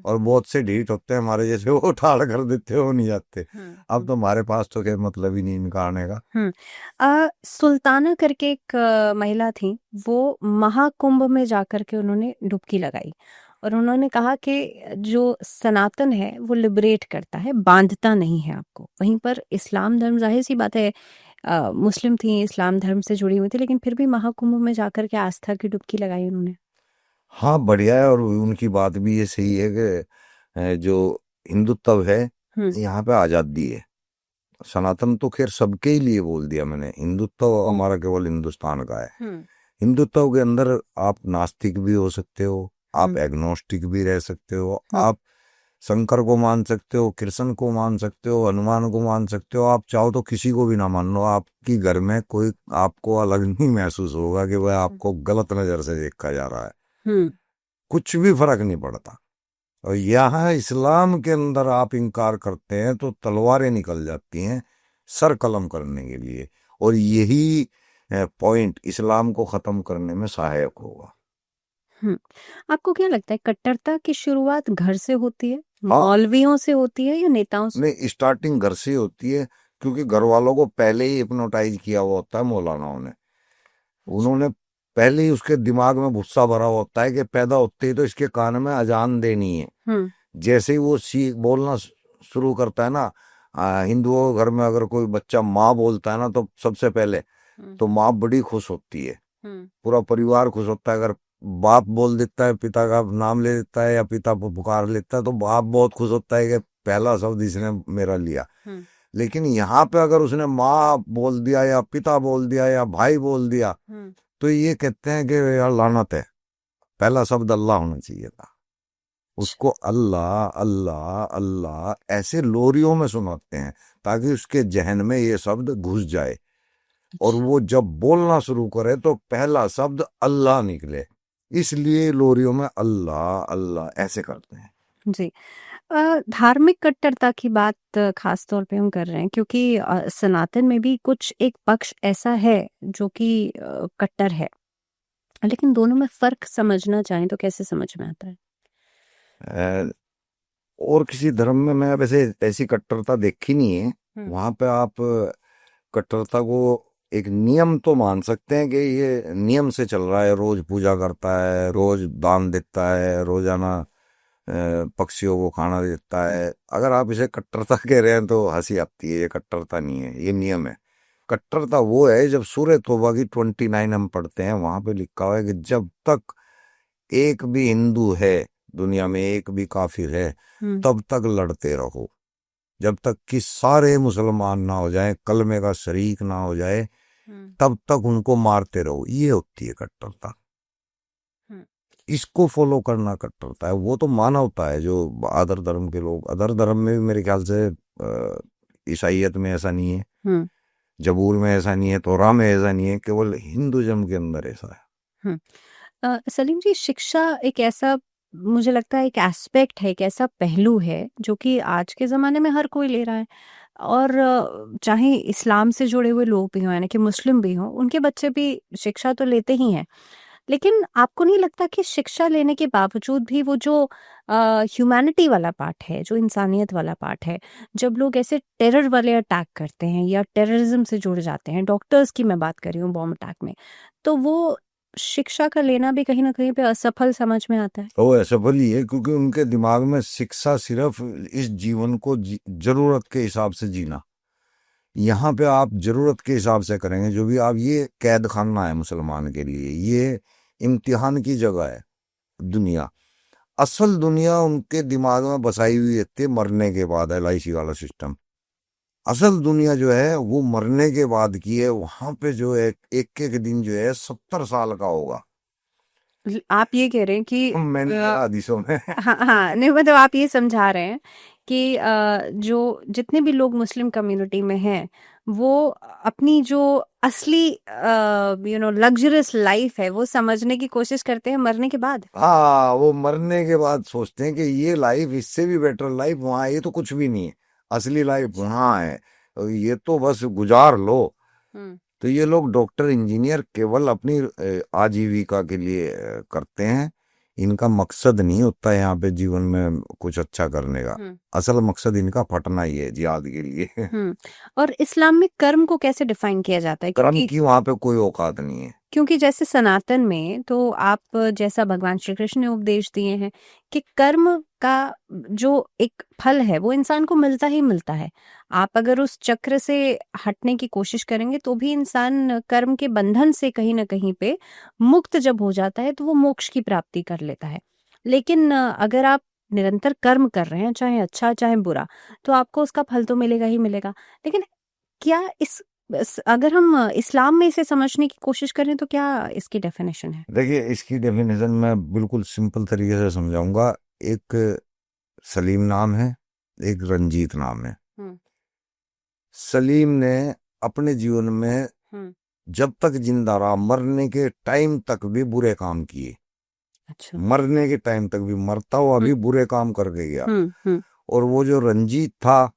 और बहुत से ढीठ होते हैं हमारे जैसे, वो ठाड़ कर देते हो, नहीं जाते। अब तो हमारे पास तो क्या मतलब ही नहीं इनका आने का। सुल्ताना करके एक महिला थी, वो महाकुंभ में जाकर के उन्होंने डुबकी लगाई और उन्होंने कहा कि जो सनातन है वो लिबरेट करता है, बांधता नहीं है आपको। वहीं पर इस्लाम धर्म, जाहिर सी बात है, मुस्लिम थी, इस्लाम धर्म से जुड़ी हुई थी, लेकिन फिर भी महाकुंभ में जाकर के आस्था की डुबकी लगाई उन्होंने। हाँ बढ़िया है, और उनकी बात भी ये सही है कि जो हिंदुत्व है यहाँ पे आज़ादी है। सनातन तो खैर सबके ही लिए बोल दिया मैंने, हिंदुत्व हमारा केवल हिंदुस्तान का है। हिंदुत्व के अंदर आप नास्तिक भी हो सकते हो, आप एग्नोस्टिक भी रह सकते हो, आप शंकर को मान सकते हो, कृष्ण को मान सकते हो, हनुमान को मान सकते हो, आप चाहो तो किसी को भी ना मान लो, आपकी घर में कोई आपको अलग नहीं महसूस होगा कि वह आपको गलत नजर से देखा जा रहा है। कुछ भी फर्क नहीं पड़ता। और यहाँ इस्लाम के अंदर आप इनकार करते हैं तो तलवारें निकल जाती हैं सर कलम करने के लिए, और यही पॉइंट इस्लाम को खत्म करने में सहायक होगा। आपको क्या लगता है, कट्टरता की शुरुआत घर से होती है, मौलवियों से होती है या नेताओं से? नहीं, स्टार्टिंग घर से होती है, क्योंकि घर वालों को पहले ही हिप्नोटाइज किया हुआ होता है मौलानाओं ने। उन्होंने पहले ही उसके दिमाग में गुस्सा भरा होता है कि पैदा होते ही तो इसके कान में अजान देनी है। जैसे ही वो सीख बोलना शुरू करता है ना, हिंदुओं घर में अगर कोई बच्चा माँ बोलता है ना, तो सबसे पहले तो माँ बड़ी खुश होती है, पूरा परिवार खुश होता है। अगर बाप बोल देता है, पिता का नाम ले लेता है या पिता को पुकार लेता है, तो बाप बहुत खुश होता है कि पहला शब्द इसने मेरा लिया। लेकिन यहाँ पे अगर उसने माँ बोल दिया या पिता बोल दिया या भाई बोल दिया, तो ये कहते हैं कि यार लानत है, पहला शब्द अल्लाह होना चाहिए था। उसको अल्लाह अल्लाह अल्लाह ऐसे लोरियों में सुनाते हैं ताकि उसके जहन में ये शब्द घुस जाए, और वो जब बोलना शुरू करे तो पहला शब्द अल्लाह निकले, इसलिए लोरियों में अल्लाह अल्लाह ऐसे करते हैं। जी, धार्मिक कट्टरता की बात खास तौर पे हम कर रहे हैं, क्योंकि सनातन में भी कुछ एक पक्ष ऐसा है जो कि कट्टर है, लेकिन दोनों में फर्क समझना चाहें तो कैसे समझ में आता है? और किसी धर्म में मैं वैसे ऐसी कट्टरता देखी नहीं है। वहां पे आप कट्टरता को एक नियम तो मान सकते हैं कि ये नियम से चल रहा है, रोज पूजा करता है, रोज दान देता है, रोजाना पक्षियों को खाना देता है। अगर आप इसे कट्टरता कह रहे हैं तो हंसी आती है, ये कट्टरता नहीं है, ये नियम है। कट्टरता वो है जब सूरह तौबा की 29 हम पढ़ते हैं, वहां पे लिखा हुआ है कि जब तक एक भी हिंदू है दुनिया में, एक भी काफिर है, तब तक लड़ते रहो, जब तक कि सारे मुसलमान ना हो जाए, कलमे का शरीक ना हो जाए, तब तक उनको मारते रहो। ये होती है कट्टरता, इसको फॉलो करना कट्टरता है। वो तो मानवता है जो अदर धर्म के लोग, अदर धर्म में भी मेरे ख्याल से ईसाइयत में ऐसा नहीं है, जबूर में ऐसा नहीं है, तोरा में ऐसा नहीं है, केवल हिंदुइज्म के अंदर ऐसा है। सलीम जी, शिक्षा एक ऐसा, मुझे लगता है एक एस्पेक्ट है, एक ऐसा पहलू है जो कि आज के ज़माने में हर कोई ले रहा है, और चाहे इस्लाम से जुड़े हुए लोग भी हों, यानी कि मुस्लिम भी हों, उनके बच्चे भी शिक्षा तो लेते ही हैं। लेकिन आपको नहीं लगता कि शिक्षा लेने के बावजूद भी वो जो ह्यूमैनिटी वाला पार्ट है, जो इंसानियत वाला पार्ट है, जब लोग ऐसे टेरर वाले अटैक करते हैं या टेररिज्म से जुड़ जाते हैं, डॉक्टर्स की मैं बात कर रही हूँ बॉम्ब अटैक में, तो वो शिक्षा का लेना भी कहीं ना कहीं पे असफल समझ में आता है? वो असफल ही है, क्योंकि उनके दिमाग में शिक्षा सिर्फ इस जीवन को जरूरत के हिसाब से जीना। यहाँ पे आप जरूरत के हिसाब से करेंगे जो भी आप, ये कैद खाना है मुसलमान के लिए, ये इम्तिहान की जगह है दुनिया। असल दुनिया उनके दिमाग में बसाई हुई रहती है मरने के बाद, LIC वाला सिस्टम। असल दुनिया जो है वो मरने के बाद की है। वहां पे जो है एक एक दिन जो है 70 साल का होगा। आप ये कह रहे हैं कि मैंने हदीसों में हाँ हाँ, नहीं मतलब आप ये समझा रहे हैं कि जो जितने भी लोग मुस्लिम कम्युनिटी में हैं, वो अपनी जो असली लग्जरियस लाइफ है वो समझने की कोशिश करते हैं मरने के बाद। हाँ, वो मरने के बाद सोचते हैं कि ये लाइफ इससे भी बेटर लाइफ वहाँ है, ये तो कुछ भी नहीं है, असली लाइफ वहाँ है। ये तो बस गुजार लो। हम्म तो ये लोग डॉक्टर इंजीनियर केवल अपनी आजीविका के लिए करते हैं। इनका मकसद नहीं होता यहाँ पे जीवन में कुछ अच्छा करने का। हम्म असल मकसद इनका फटना ही है जिहाद के लिए। और इस्लाम में कर्म को कैसे डिफाइन किया जाता है? कर्म क्योंकि की वहां पे कोई औकात नहीं है। क्योंकि जैसे सनातन में तो आप जैसा भगवान श्री कृष्ण ने उपदेश दिए हैं कि कर्म का जो एक फल है वो इंसान को मिलता ही मिलता है। आप अगर उस चक्र से हटने की कोशिश करेंगे तो भी इंसान कर्म के बंधन से कहीं ना कहीं पे मुक्त जब हो जाता है तो वो मोक्ष की प्राप्ति कर लेता है। लेकिन अगर आप निरंतर कर्म कर रहे हैं, चाहे अच्छा चाहे बुरा, तो आपको उसका फल तो मिलेगा ही मिलेगा। लेकिन क्या अगर हम इस्लाम में इसे समझने की कोशिश करें तो क्या इसकी डेफिनेशन है? देखिए, इसकी डेफिनेशन मैं बिल्कुल सिंपल तरीके से समझाऊंगा। एक सलीम नाम है, एक रंजीत नाम है। सलीम ने अपने जीवन में जब तक जिंदा रहा, मरने के टाइम तक भी बुरे काम किए। अच्छा। मरने के टाइम तक भी, मरता हुआ भी बुरे काम करके गया। और वो जो रंजीत था,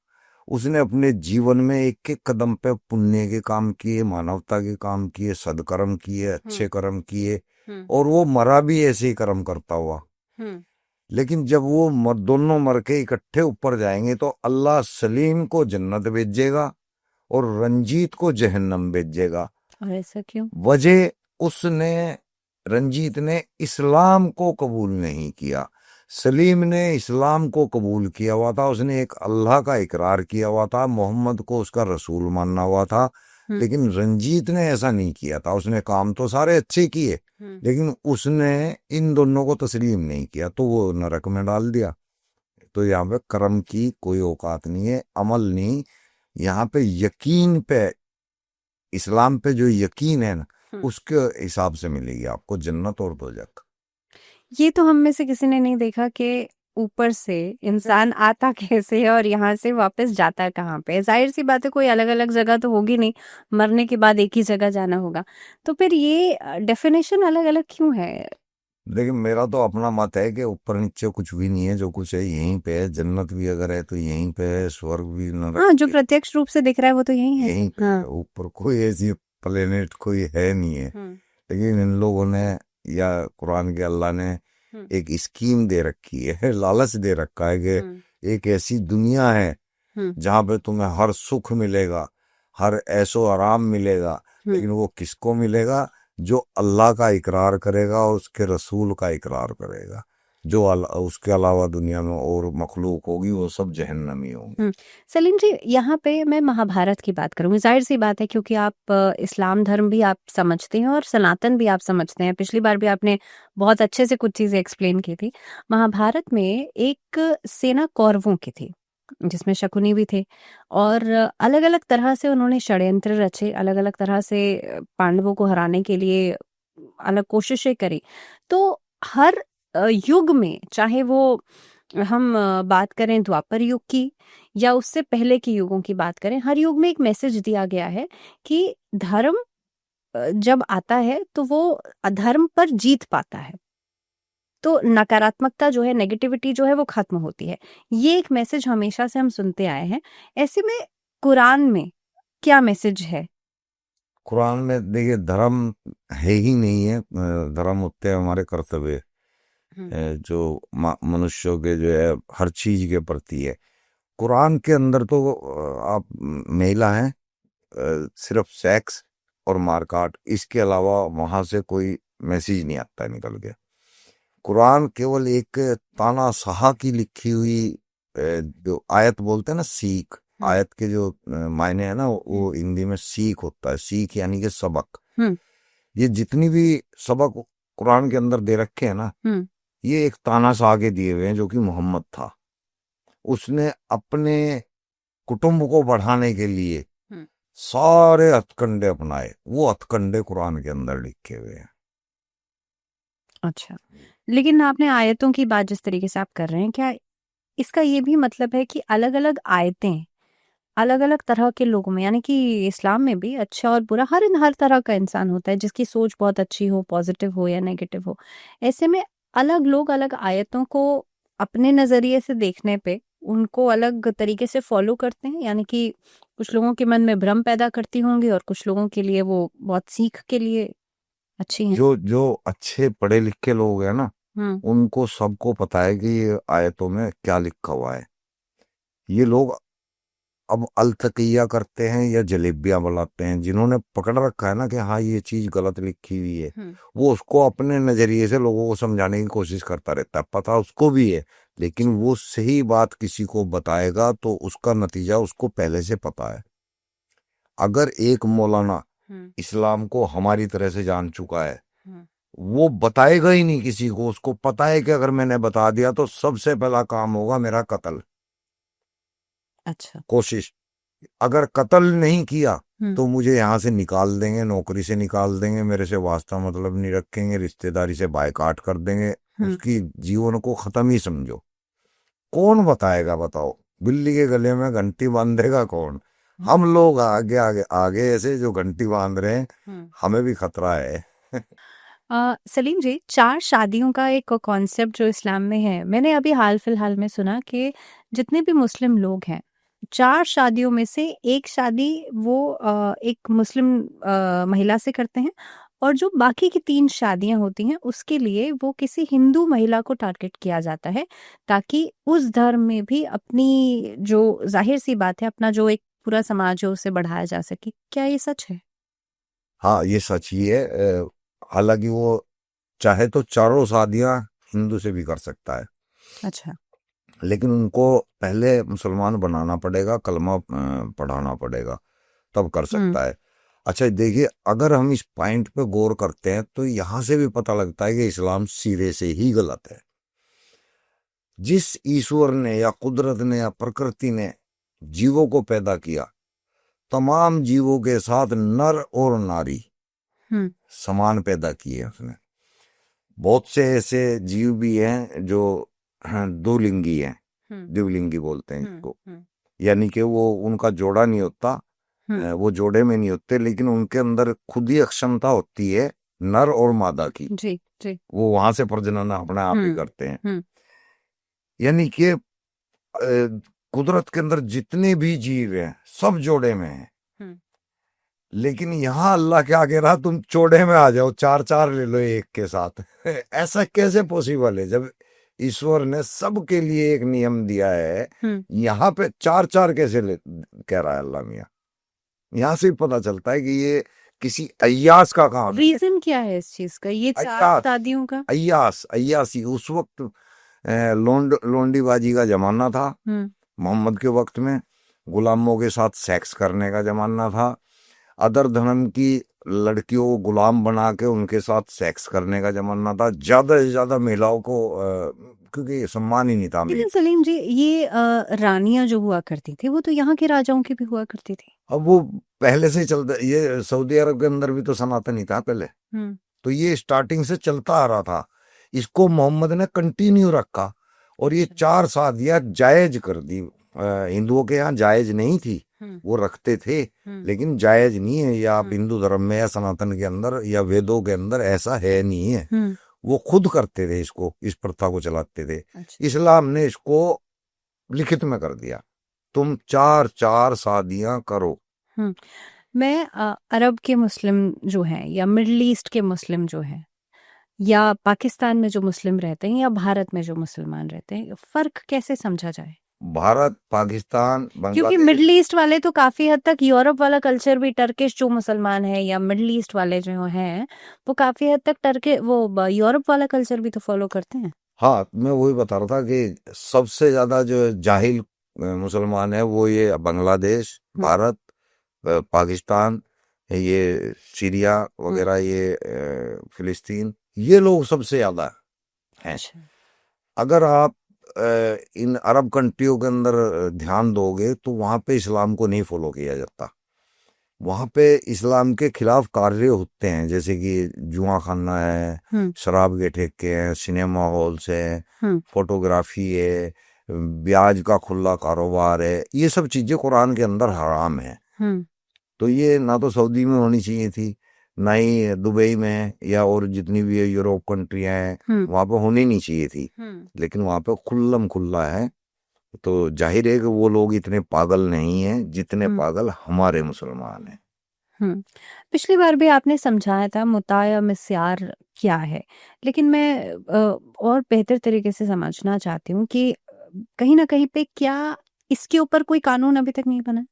उसने अपने जीवन में एक एक कदम पे पुण्य के काम किए, मानवता के काम किए, सदकर्म किए, अच्छे कर्म किए। और वो मरा भी ऐसे ही कर्म करता हुआ। लेकिन जब वो दोनों मर के इकट्ठे ऊपर जाएंगे तो अल्लाह सलीम को जन्नत भेजेगा और रंजीत को जहन्नम भेजेगा। और ऐसा क्यों? वजह, उसने, रंजीत ने इस्लाम को कबूल नहीं किया। सलीम ने इस्लाम को कबूल किया हुआ था, उसने एक अल्लाह का इकरार किया हुआ था, मोहम्मद को उसका रसूल मानना हुआ था। लेकिन रंजीत ने ऐसा नहीं किया था। उसने काम तो सारे अच्छे किए, लेकिन उसने इन दोनों को तस्लीम नहीं किया, तो वो नरक में डाल दिया। तो यहाँ पे कर्म की कोई औकात नहीं है, अमल नहीं। यहाँ पे यकीन पे, इस्लाम पे जो यकीन है ना, उसके हिसाब से मिलेगी आपको जन्नत और दोजख। ये तो हम में से किसी ने नहीं देखा कि ऊपर से इंसान आता कैसे है और यहाँ से वापस जाता कहाँ पे। जाहिर सी बात है, कोई अलग अलग जगह तो होगी नहीं, मरने के बाद एक ही जगह जाना होगा। तो फिर ये डेफिनेशन अलग अलग क्यों है? लेकिन मेरा तो अपना मत है कि ऊपर नीचे कुछ भी नहीं है, जो कुछ है यहीं पे है। जन्नत भी अगर है तो यहीं पे है, स्वर्ग भी, नरक हाँ, जो भी प्रत्यक्ष रूप से दिख रहा है वो तो यही है। यहीं पे है। ऊपर कोई ऐसी प्लेनेट कोई है नहीं है। लेकिन इन लोगों ने, या कुरान के अल्लाह ने एक स्कीम दे रखी है, लालच दे रखा है कि एक ऐसी दुनिया है जहां पे तुम्हें हर सुख मिलेगा, हर ऐशो आराम मिलेगा। लेकिन वो किसको मिलेगा? जो अल्लाह का इकरार करेगा और उसके रसूल का इकरार करेगा। जो उसके अलावा दुनिया में और मखलूक होगी वो सब जहन्नमी होंगे। सलीम जी, यहाँ पे मैं महाभारत की बात करूंगी। जाहिर सी बात है क्योंकि आप इस्लाम धर्म भी आप समझते हैं और सनातन भी आप समझते हैं। पिछली बार भी आपने बहुत अच्छे से कुछ चीजें एक्सप्लेन की थी। महाभारत में एक सेना कौरवों की थी जिसमें शकुनी भी थे और अलग अलग तरह से उन्होंने षड्यंत्र रचे, अलग अलग तरह से पांडवों को हराने के लिए अलग कोशिशें करी। तो हर युग में, चाहे वो हम बात करें द्वापर युग की या उससे पहले के युगों की बात करें, हर युग में एक मैसेज दिया गया है कि धर्म जब आता है तो वो अधर्म पर जीत पाता है। तो नकारात्मकता जो है, नेगेटिविटी जो है वो खत्म होती है। ये एक मैसेज हमेशा से हम सुनते आए हैं। ऐसे में कुरान में क्या मैसेज है? कुरान में देखिए, धर्म है ही नहीं है। धर्म होते हैं हमारे कर्तव्य, जो मनुष्यों के जो है हर चीज के प्रति है। कुरान के अंदर तो आप महिला हैं, सिर्फ सेक्स और मारकाट, इसके अलावा वहां से कोई मैसेज नहीं आता निकल के। कुरान केवल एक तानाशाह की लिखी हुई जो आयत बोलते हैं ना, सीख, आयत के जो मायने है ना, वो हिंदी में सीख होता है। सीख यानी कि सबक। ये जितनी भी सबक कुरान के अंदर दे रखे हैं ना, ये एक तानाशाह के दिए हुए हैं, जो कि मोहम्मद था। उसने अपने कुटुंब को बढ़ाने के लिए सारे हथकंडे अपनाए। वो हथकंडे कुरान के अंदर लिखे हुए हैं। अच्छा, लेकिन आपने आयतों की बात जिस तरीके से आप कर रहे हैं, क्या इसका ये भी मतलब है कि अलग अलग आयतें अलग अलग तरह के लोगों में, यानी कि इस्लाम में भी अच्छा और बुरा हर तरह का इंसान होता है, जिसकी सोच बहुत अच्छी हो, पॉजिटिव हो या नेगेटिव हो। ऐसे में अलग लोग अलग आयतों को अपने नजरिए से देखने पे उनको अलग तरीके से फॉलो करते हैं, यानी कि कुछ लोगों के मन में भ्रम पैदा करती होंगी और कुछ लोगों के लिए वो बहुत सीख के लिए अच्छी हैं। जो जो अच्छे पढ़े लिखे लोग हैं ना, उनको सबको पता है कि ये आयतों में क्या लिखा हुआ है। ये लोग अब अलतकिया करते हैं या जलेबियां बनाते हैं। जिन्होंने पकड़ रखा है ना कि हाँ ये चीज गलत लिखी हुई है, वो उसको अपने नजरिए से लोगों को समझाने की कोशिश करता रहता है। पता उसको भी है, लेकिन वो सही बात किसी को बताएगा तो उसका नतीजा उसको पहले से पता है। अगर एक मौलाना इस्लाम को हमारी तरह से जान चुका है, वो बताएगा ही नहीं किसी को। उसको पता है कि अगर मैंने बता दिया तो सबसे पहला काम होगा मेरा कत्ल। अच्छा। कोशिश, अगर कत्ल नहीं किया तो मुझे यहाँ से निकाल देंगे, नौकरी से निकाल देंगे, मेरे से वास्ता मतलब नहीं रखेंगे, रिश्तेदारी से बायकाट कर देंगे, उसकी जीवन को खत्म ही समझो। कौन बताएगा बताओ? बिल्ली के गले में घंटी बांधेगा कौन? हम लोग आगे आगे आगे ऐसे जो घंटी बांध रहे हैं, हमें भी खतरा है। सलीम जी, 4 शादियों का एक कॉन्सेप्ट जो इस्लाम में है, मैंने अभी हाल फिलहाल में सुना कि जितने भी मुस्लिम लोग हैं, 4 शादियों में से एक शादी वो एक मुस्लिम महिला से करते हैं और जो बाकी की 3 शादियां होती हैं उसके लिए वो किसी हिंदू महिला को टारगेट किया जाता है, ताकि उस धर्म में भी अपनी जो जाहिर सी बात है अपना जो एक पूरा समाज है उसे बढ़ाया जा सके। क्या ये सच है? हाँ ये सच ही है। हालांकि वो चाहे तो चारों शादियां हिंदू से भी कर सकता है। अच्छा। लेकिन उनको पहले मुसलमान बनाना पड़ेगा, कलमा पढ़ाना पड़ेगा, तब कर सकता है। अच्छा देखिए, अगर हम इस पॉइंट पे गौर करते हैं तो यहां से भी पता लगता है कि इस्लाम सिरे से ही गलत है। जिस ईश्वर ने या कुदरत ने या प्रकृति ने जीवों को पैदा किया, तमाम जीवों के साथ नर और नारी समान पैदा किए उसने। बहुत से ऐसे जीव भी हैं जो दो लिंगी हैं, द्विलिंगी बोलते हैं इसको, यानी कि वो उनका जोड़ा नहीं होता, वो जोड़े में नहीं होते, लेकिन उनके अंदर खुद ही अक्षमता होती है नर और मादा की। जी, जी। वो वहां से प्रजनन अपने आप ही करते हैं। यानी कि कुदरत के अंदर जितने भी जीव हैं सब जोड़े में हैं। लेकिन यहाँ अल्लाह क्या कह रहा, तुम जोड़े में आ जाओ, 4-4 ले लो एक के साथ। ऐसा कैसे पॉसिबल है जब ईश्वर ने सबके लिए एक नियम दिया है? यहाँ पे 4-4 कैसे कह रहा है अल्लाह मियाँ? यहाँ से पता चलता है कि ये किसी अय्यास का काम है। रीजन क्या है इस चीज का, ये 4 शादियों का? अय्यासी। उस वक्त लोंडीबाजी का जमाना था, मोहम्मद के वक्त में गुलामों के साथ सेक्स करने का जमाना था, अदर धर्म की लड़कियों को गुलाम बना के उनके साथ सेक्स करने का जमाना था। ज्यादा से ज्यादा महिलाओं को क्योंकि सम्मान ही नहीं था। लेकिन सलीम जी, ये रानियां जो हुआ करती थी वो तो यहाँ के राजाओं की भी हुआ करती थी। अब वो पहले से चलता, ये सऊदी अरब के अंदर भी तो सनातन ही था पहले, तो ये स्टार्टिंग से चलता आ रहा था। इसको मोहम्मद ने कंटिन्यू रखा और ये 4 शादियां जायज कर दी। हिंदुओं के यहाँ जायज नहीं थी, वो रखते थे, लेकिन जायज नहीं है। या आप हिंदू धर्म में या सनातन के अंदर या वेदों के अंदर ऐसा है नहीं है। वो खुद करते थे इसको, इस प्रथा को चलाते थे। इस्लाम ने इसको लिखित में कर दिया, तुम 4-4 शादियां करो। मैं अरब के मुस्लिम जो हैं या मिडिल ईस्ट के मुस्लिम जो हैं या पाकिस्तान में जो मुस्लिम रहते हैं या भारत में जो मुसलमान रहते हैं, फर्क कैसे समझा जाए? भारत, पाकिस्तान, क्योंकि मिडिल ईस्ट वाले तो काफी हद तक यूरोप वाला कल्चर भी, टर्किश जो मुसलमान है या मिडिल ईस्ट वाले जो हैं वो काफी हद तक वो यूरोप वाला कल्चर भी तो फॉलो करते हैं। हाँ, मैं वही बता रहा था कि सबसे ज्यादा जो जाहिल मुसलमान है वो ये बांग्लादेश, भारत, पाकिस्तान, ये सीरिया वगैरह, ये फिलिस्तीन, ये लोग सबसे ज्यादा हैं। अगर आप इन अरब कंट्रियों के अंदर ध्यान दोगे तो वहां पे इस्लाम को नहीं फॉलो किया जाता। वहां पे इस्लाम के खिलाफ कार्य होते हैं, जैसे कि जुआ खाना है, शराब के ठेके हैं, सिनेमा हॉल्स है, फोटोग्राफी है, ब्याज का खुला कारोबार है। ये सब चीजें कुरान के अंदर हराम है। तो ये ना तो सऊदी में होनी चाहिए थी, ना ही दुबई में या और जितनी भी यूरोप कंट्रियां हैं वहां पे होनी नहीं चाहिए थी, लेकिन वहां पे खुल्लम खुल्ला है तो जाहिर है कि वो लोग इतने पागल नहीं हैं जितने हम्म पागल हमारे मुसलमान हैं। पिछली बार भी आपने समझाया था मुता या मिस्यार क्या है, लेकिन मैं और बेहतर तरीके से समझना चाहती हूँ कि कहीं ना कहीं पे क्या इसके ऊपर कोई कानून अभी तक नहीं बना।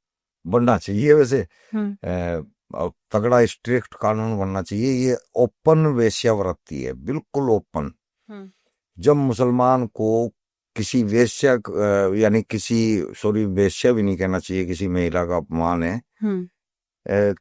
बनना चाहिए वैसे, हम्म तगड़ा स्ट्रिक्ट कानून बनना चाहिए। ये ओपन वेश्यावृत्ति है, बिल्कुल ओपन। हम्म जब मुसलमान को किसी वेश्या यानी किसी, सॉरी वेश्या भी नहीं कहना चाहिए, किसी महिला का अपमान है, हम्म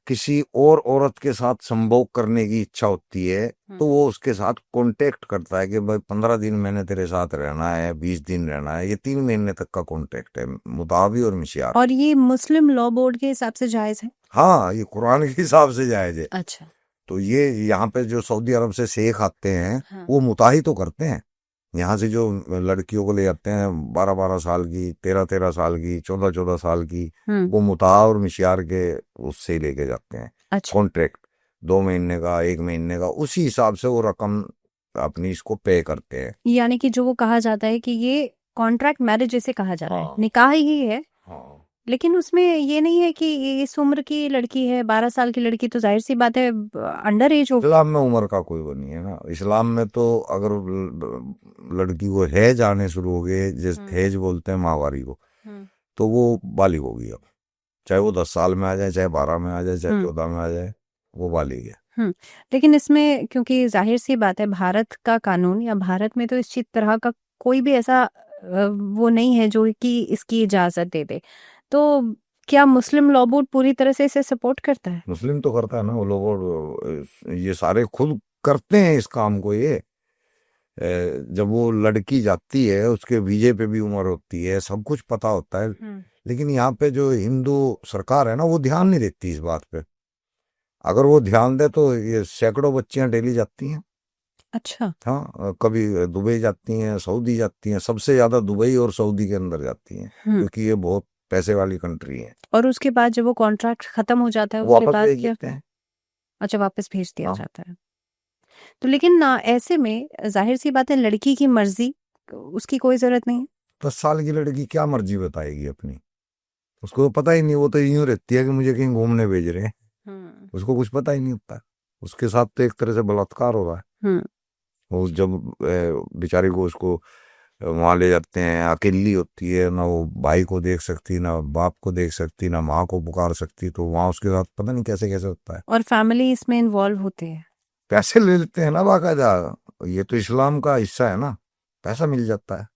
किसी और औरत के साथ संभोग करने की इच्छा होती है तो वो उसके साथ कांटेक्ट करता है कि भाई 15 दिन मैंने तेरे साथ रहना है, 20 दिन रहना है, ये 3 महीने तक का कांटेक्ट है, मुताबी और मिशियार। और ये मुस्लिम लॉ बोर्ड के हिसाब से जायज है। हाँ, ये कुरान के हिसाब से जायज है। अच्छा। तो ये यहाँ पे जो सऊदी अरब से शेख आते हैं हाँ। वो मुताही तो करते हैं। यहाँ से जो लड़कियों को ले जाते हैं 12-12 साल की, 13-13 साल की, 14-14 साल की, वो मुताहा और मिशियार के उससे ही लेके जाते हैं। अच्छा। कॉन्ट्रैक्ट 2 महीने का, 1 महीने का, उसी हिसाब से वो रकम अपनी इसको पे करते हैं। यानी कि जो वो कहा जाता है कि ये कॉन्ट्रैक्ट मैरिज जिसे कहा जाता है, हाँ निकाह ही है, हाँ, लेकिन उसमें ये नहीं है कि इस उम्र की लड़की है, 12 साल की लड़की, तो जाहिर सी बात है अंडर एज हो। इस्लाम में उम्र का कोई वो नहीं है ना। इस्लाम में तो अगर लड़की को हैज आने शुरू हो गए, जैसे हैज बोलते हैं माहवारी को, तो वो बालिग होगी। अब चाहे वो 10 साल में आ जाए, चाहे 12 में आ जाए, चाहे 14 में आ जाए, वो बालिग है। लेकिन इसमें क्योंकि जाहिर सी बात है भारत का कानून या भारत में तो इस चीज तरह का कोई भी ऐसा वो नहीं है जो कि इसकी इजाजत दे दे, तो क्या मुस्लिम लॉ बोर्ड पूरी तरह से इसे सपोर्ट करता है? मुस्लिम तो करता है ना, वो लोग ये सारे खुद करते हैं इस काम को। ये जब वो लड़की जाती है उसके वीजे पे भी उम्र होती है, सब कुछ पता होता है, लेकिन यहाँ पे जो हिंदू सरकार है ना वो ध्यान नहीं देती इस बात पे। अगर वो ध्यान दे तो ये सैकड़ों बच्चियां डेली जाती हैं। अच्छा। हाँ, कभी दुबई जाती हैं, सऊदी जाती हैं, सबसे ज्यादा दुबई और सऊदी के अंदर जाती हैं, क्योंकि ये बहुत पैसे वाली कंट्री है। और उसके बाद जब वो कॉन्ट्रैक्ट खत्म हो जाता है उसके वापस बाद भेज क्या? देते हैं। अच्छा, वापस भेज दिया हाँ, जाता है। तो लेकिन ना ऐसे में जाहिर सी बात है लड़की की मर्जी, उसकी कोई जरूरत नहीं है। 10 साल की लड़की क्या मर्जी बताएगी अपनी? उसको तो पता ही नहीं, वो तो यूं रहती है कि मुझे कहीं घूमने भेज रहे हैं, उसको कुछ पता ही नहीं होता। उसके साथ तो एक तरह से बलात्कार हो रहा है। वो जब बेचारी को उसको वहां ले जाते हैं, अकेली होती है ना, वो भाई को देख सकती, ना बाप को देख सकती, ना माँ को पुकार सकती, तो वहां उसके साथ पता नहीं कैसे कैसे होता है। और फैमिली इसमें इन्वॉल्व होते हैं। पैसे ले लेते हैं ना बाकायदा, ये तो इस्लाम का हिस्सा है ना, पैसा मिल जाता है।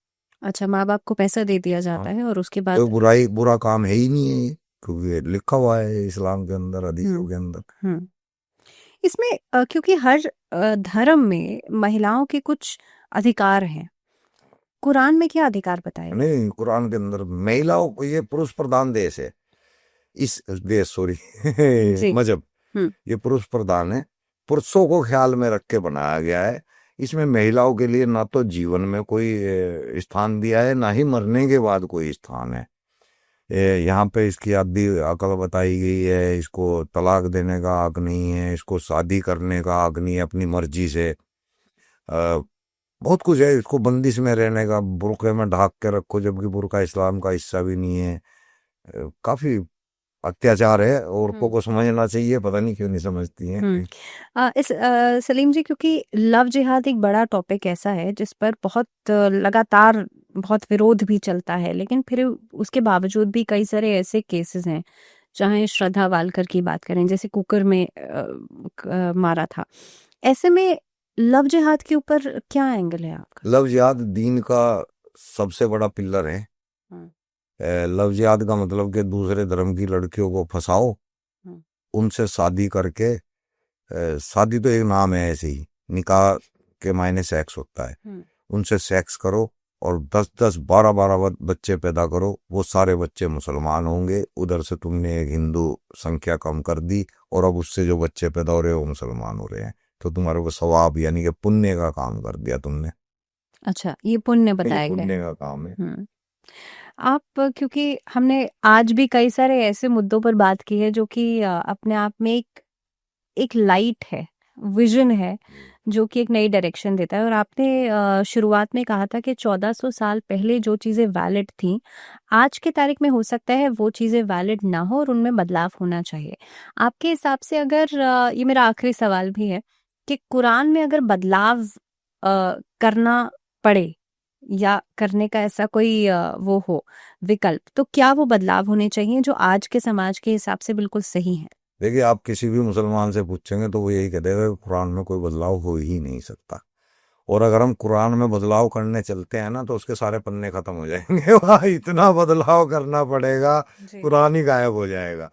अच्छा, माँ बाप को पैसा दे दिया जाता है और उसके बाद तो बुरा काम है ही नहीं है ये, क्योंकि ये लिखा हुआ है इस्लाम के अंदर, हदीसों के अंदर। इसमें क्योंकि हर धर्म में महिलाओं के कुछ अधिकार हैं, कुरान में क्या अधिकार बताए गए? नहीं, कुरान के अंदर महिलाओं को, ये पुरुष प्रधान देश है, इस देश, सॉरी जी। मजहब, ये पुरुष प्रधान है, पुरुषों को ख्याल में रख के बनाया गया है। इसमें महिलाओं के लिए ना तो जीवन में कोई स्थान दिया है, ना ही मरने के बाद कोई स्थान है। यहाँ पे इसकी आदि अकल बताई गई है, इसको तलाक देने का हक नहीं है, इसको शादी करने का हक नहीं है अपनी मर्जी से, बहुत कुछ है, इसको बंदिश में रहने का, बुर्के में ढाक के रखो, जबकि बुर्का इस्लाम का हिस्सा भी नहीं है। काफी अत्याचार है, औरतों को समझना चाहिए, पता नहीं क्यों नहीं समझती हैं। सलीम जी, क्योंकि लव जिहाद एक बड़ा टॉपिक ऐसा है जिस पर बहुत लगातार बहुत विरोध भी चलता है, लेकिन फिर उसके बावजूद भी कई सारे ऐसे केसेस हैं, चाहे श्रद्धा वालकर की बात करें जैसे कुकर में मारा था, ऐसे में लव जिहाद के ऊपर क्या एंगल है आपका? लव जिहाद दीन का सबसे बड़ा पिलर है। लव जिहाद का मतलब कि दूसरे धर्म की लड़कियों को फंसाओ, उनसे शादी करके, शादी तो एक नाम है ऐसे ही, निकाह के मायने सेक्स होता है, उनसे सेक्स करो और 10-10, 12-12 बच्चे पैदा करो, वो सारे बच्चे मुसलमान होंगे। उधर से तुमने एक हिंदू संख्या कम कर दी और अब उससे जो बच्चे पैदा हो रहे हैं वो मुसलमान हो रहे हैं, तो तुम्हारे को सवाब यानी कि पुण्य का काम कर दिया तुमने। अच्छा, ये पुण्य ये बताया गया पुण्य है। का काम है। आप क्योंकि हमने आज भी कई सारे ऐसे मुद्दों पर बात की है जो कि अपने आप में एक एक लाइट है, विजन है, जो कि एक नई डायरेक्शन देता है। और आपने शुरुआत में कहा था कि 1400 साल पहले जो चीज़ें वैलिड थीं, आज की तारीख में हो सकता है वो चीज़ें वैलिड ना हो और उनमें बदलाव होना चाहिए। आपके हिसाब से अगर ये मेरा आखिरी सवाल भी है कि कुरान में अगर बदलाव करना पड़े या करने का ऐसा कोई वो हो विकल्प, तो क्या वो बदलाव होने चाहिए जो आज के समाज के हिसाब से बिल्कुल सही हैं? देखिए, आप किसी भी मुसलमान से पूछेंगे तो वो यही कह देगा कि कुरान में कोई बदलाव हो ही नहीं सकता। और अगर हम कुरान में बदलाव करने चलते हैं ना तो उसके सारे पन्ने खत्म हो जाएंगे। वहाँ इतना बदलाव करना पड़ेगा, जी। कुरान ही गायब हो जाएगा।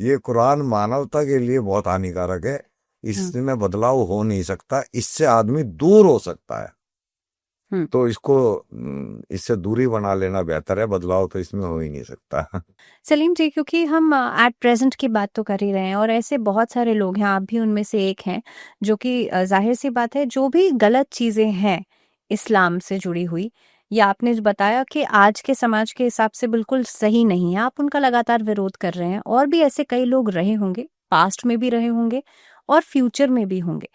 ये कुरान मानवता के लिए बहुत हानिकारक है, इसमें बदलाव हो नहीं सकता, इससे आदमी दूर हो सकता है। तो इसको इससे दूरी बना लेना बेहतर है, बदलाव तो इसमें हो ही नहीं सकता। सलीम जी, क्योंकि हम एट प्रेजेंट की बात तो कर ही रहे हैं और ऐसे बहुत सारे लोग हैं, आप भी उनमें से एक हैं, जो कि जाहिर सी बात है जो भी गलत चीज़ें हैं इस्लाम से जुड़ी हुई, या आपने जो बताया कि आज के समाज के हिसाब से बिल्कुल सही नहीं है, आप उनका लगातार विरोध कर रहे हैं। और भी ऐसे कई लोग रहे होंगे, पास्ट में भी रहे होंगे और फ्यूचर में भी होंगे।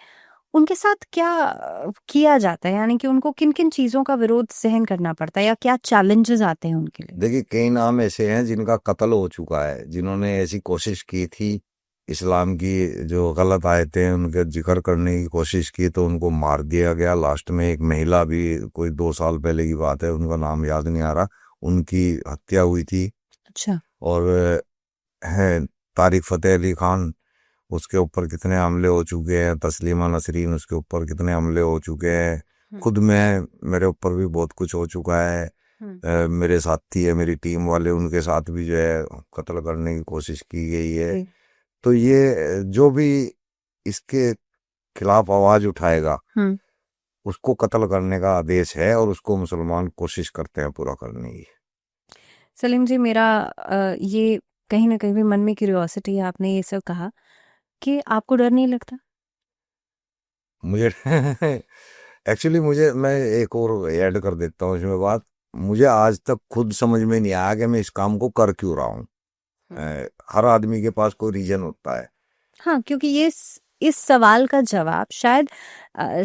उनके साथ क्या किया जाता है, यानी कि उनको किन-किन चीज़ों का विरोध सहन करना पड़ता है या क्या चैलेंजेस आते हैं उनके लिए? देखिए, कई नाम ऐसे हैं जिनका कत्ल हो चुका है, जिन्होंने ऐसी कोशिश की थी, इस्लाम की जो गलत आयतें हैं उनके जिक्र करने की कोशिश की तो उनको मार दिया गया। लास्ट में एक महिला भी, कोई 2 साल पहले की बात है, उनका नाम याद नहीं आ रहा, उनकी हत्या हुई थी। अच्छा। और है तारिक फ़तेह अली खान, उसके ऊपर कितने हमले हो चुके हैं, तस्लीमा नसरीन, उसके ऊपर कितने हमले हो चुके हैं। खुद मेरे ऊपर भी बहुत कुछ हो चुका है। मेरे साथी है, मेरी टीम वाले, उनके साथ भी जो है कत्ल करने की कोशिश की गई है। तो ये जो भी इसके खिलाफ आवाज उठाएगा उसको कत्ल करने का आदेश है और उसको मुसलमान कोशिश करते हैं पूरा करने की। सलीम जी, मेरा ये कहीं ना कहीं भी मन में क्यूरियोसिटी है, आपने ये सब कहा कि आपको डर नहीं लगता? मुझे एक्चुअली मैं एक और ऐड कर देता हूँ इसमें बात। मुझे आज तक खुद समझ में नहीं आया कि मैं इस काम को कर क्यों रहा हूँ। हर आदमी के पास कोई रीजन होता है। हाँ, क्योंकि इस सवाल का जवाब शायद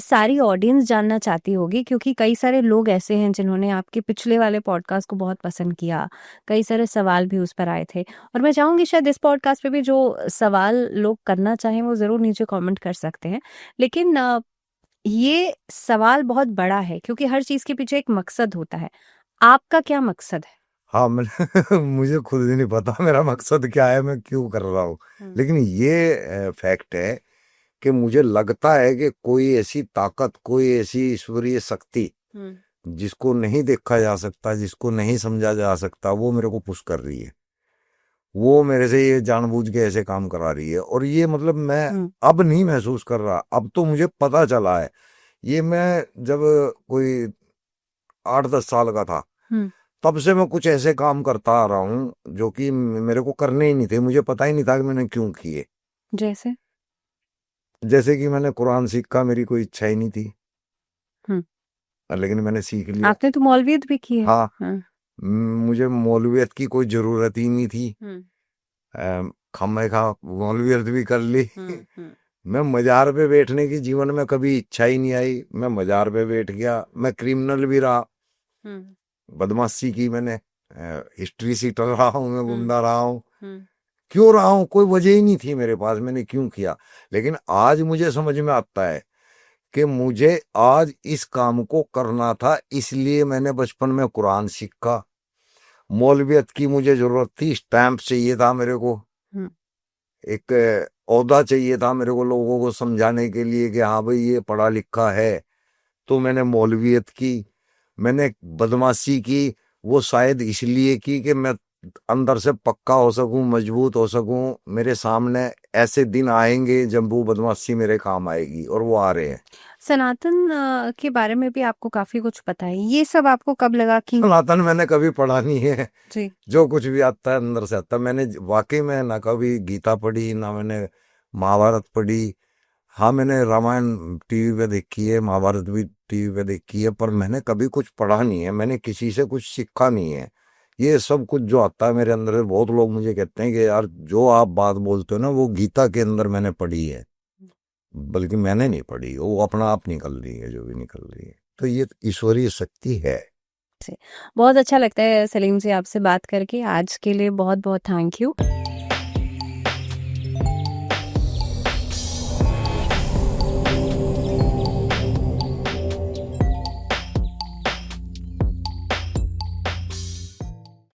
सारी ऑडियंस जानना चाहती होगी, क्योंकि कई सारे लोग ऐसे हैं जिन्होंने आपके पिछले वाले पॉडकास्ट को बहुत पसंद किया, कई सारे सवाल भी उस पर आए थे। और मैं चाहूँगी शायद इस पॉडकास्ट पे भी जो सवाल लोग करना चाहें वो ज़रूर नीचे कमेंट कर सकते हैं। लेकिन ये सवाल बहुत बड़ा है क्योंकि हर चीज़ के पीछे एक मकसद होता है। आपका क्या मकसद है? हाँ, मैं मुझे खुद भी नहीं पता मेरा मकसद क्या है, मैं क्यों कर रहा हूँ। लेकिन ये फैक्ट है कि मुझे लगता है कि कोई ऐसी ताकत, कोई ऐसी ईश्वरीय शक्ति जिसको नहीं देखा जा सकता, जिसको नहीं समझा जा सकता, वो मेरे को पुश कर रही है। वो मेरे से ये जानबूझ के ऐसे काम करा रही है। और ये मतलब मैं अब नहीं महसूस कर रहा, अब तो मुझे पता चला है। ये मैं जब कोई 8-10 साल का था तब से मैं कुछ ऐसे काम करता आ रहा हूँ जो कि मेरे को करने ही नहीं थे, मुझे पता ही नहीं था कि मैंने क्यों किए। जैसे कि मैंने कुरान सीखा, मेरी कोई इच्छा ही नहीं थी, लेकिन मैंने सीख लिया। आपने तो मौलवियत भी की है। हाँ, मुझे मौलवियत की कोई जरूरत ही नहीं थी, खामखा मौलवियत भी कर ली। मैं मजार पे बैठने की जीवन में कभी इच्छा ही नहीं आई, मैं मजार पे बैठ गया। मैं क्रिमिनल भी रहा, बदमाशी की मैंने, हिस्ट्री सीटर रहा हूँ, मैं गुंडा रहा हूँ। क्यों रहा हूँ, कोई वजह ही नहीं थी मेरे पास, मैंने क्यों किया। लेकिन आज मुझे समझ में आता है कि मुझे आज इस काम को करना था, इसलिए मैंने बचपन में कुरान सीखा। मौलवियत की मुझे जरूरत थी, स्टैंप चाहिए था मेरे को, एक ओहदा चाहिए था मेरे को लोगों को समझाने के लिए कि हाँ भाई ये पढ़ा लिखा है। तो मैंने मौलवियत की, मैंने बदमाशी की, वो शायद इसलिए की कि मैं अंदर से पक्का हो सकूं, मजबूत हो सकूं। मेरे सामने ऐसे दिन आएंगे जब वो बदमाशी मेरे काम आएगी, और वो आ रहे हैं। सनातन के बारे में भी आपको काफी कुछ पता है, ये सब आपको कब लगा कि? सनातन मैंने कभी पढ़ा नहीं है जी। जो कुछ भी आता है अंदर से आता है। मैंने वाकई में ना कभी गीता पढ़ी, ना मैंने महाभारत पढ़ी। हाँ, मैंने रामायण टीवी पे देखी है, महाभारत भी टीवी पे देखी है, पर मैंने कभी कुछ पढ़ा नहीं है, मैंने किसी से कुछ सीखा नहीं है। ये सब कुछ जो आता है मेरे अंदर, बहुत लोग मुझे कहते हैं कि यार जो आप बात बोलते हो ना वो गीता के अंदर मैंने पढ़ी है। बल्कि मैंने नहीं पढ़ी, वो अपना आप निकल रही है जो भी निकल रही है। तो ये ईश्वरीय शक्ति है। बहुत अच्छा लगता है सलीम से आपसे बात करके। आज के लिए बहुत बहुत थैंक यू।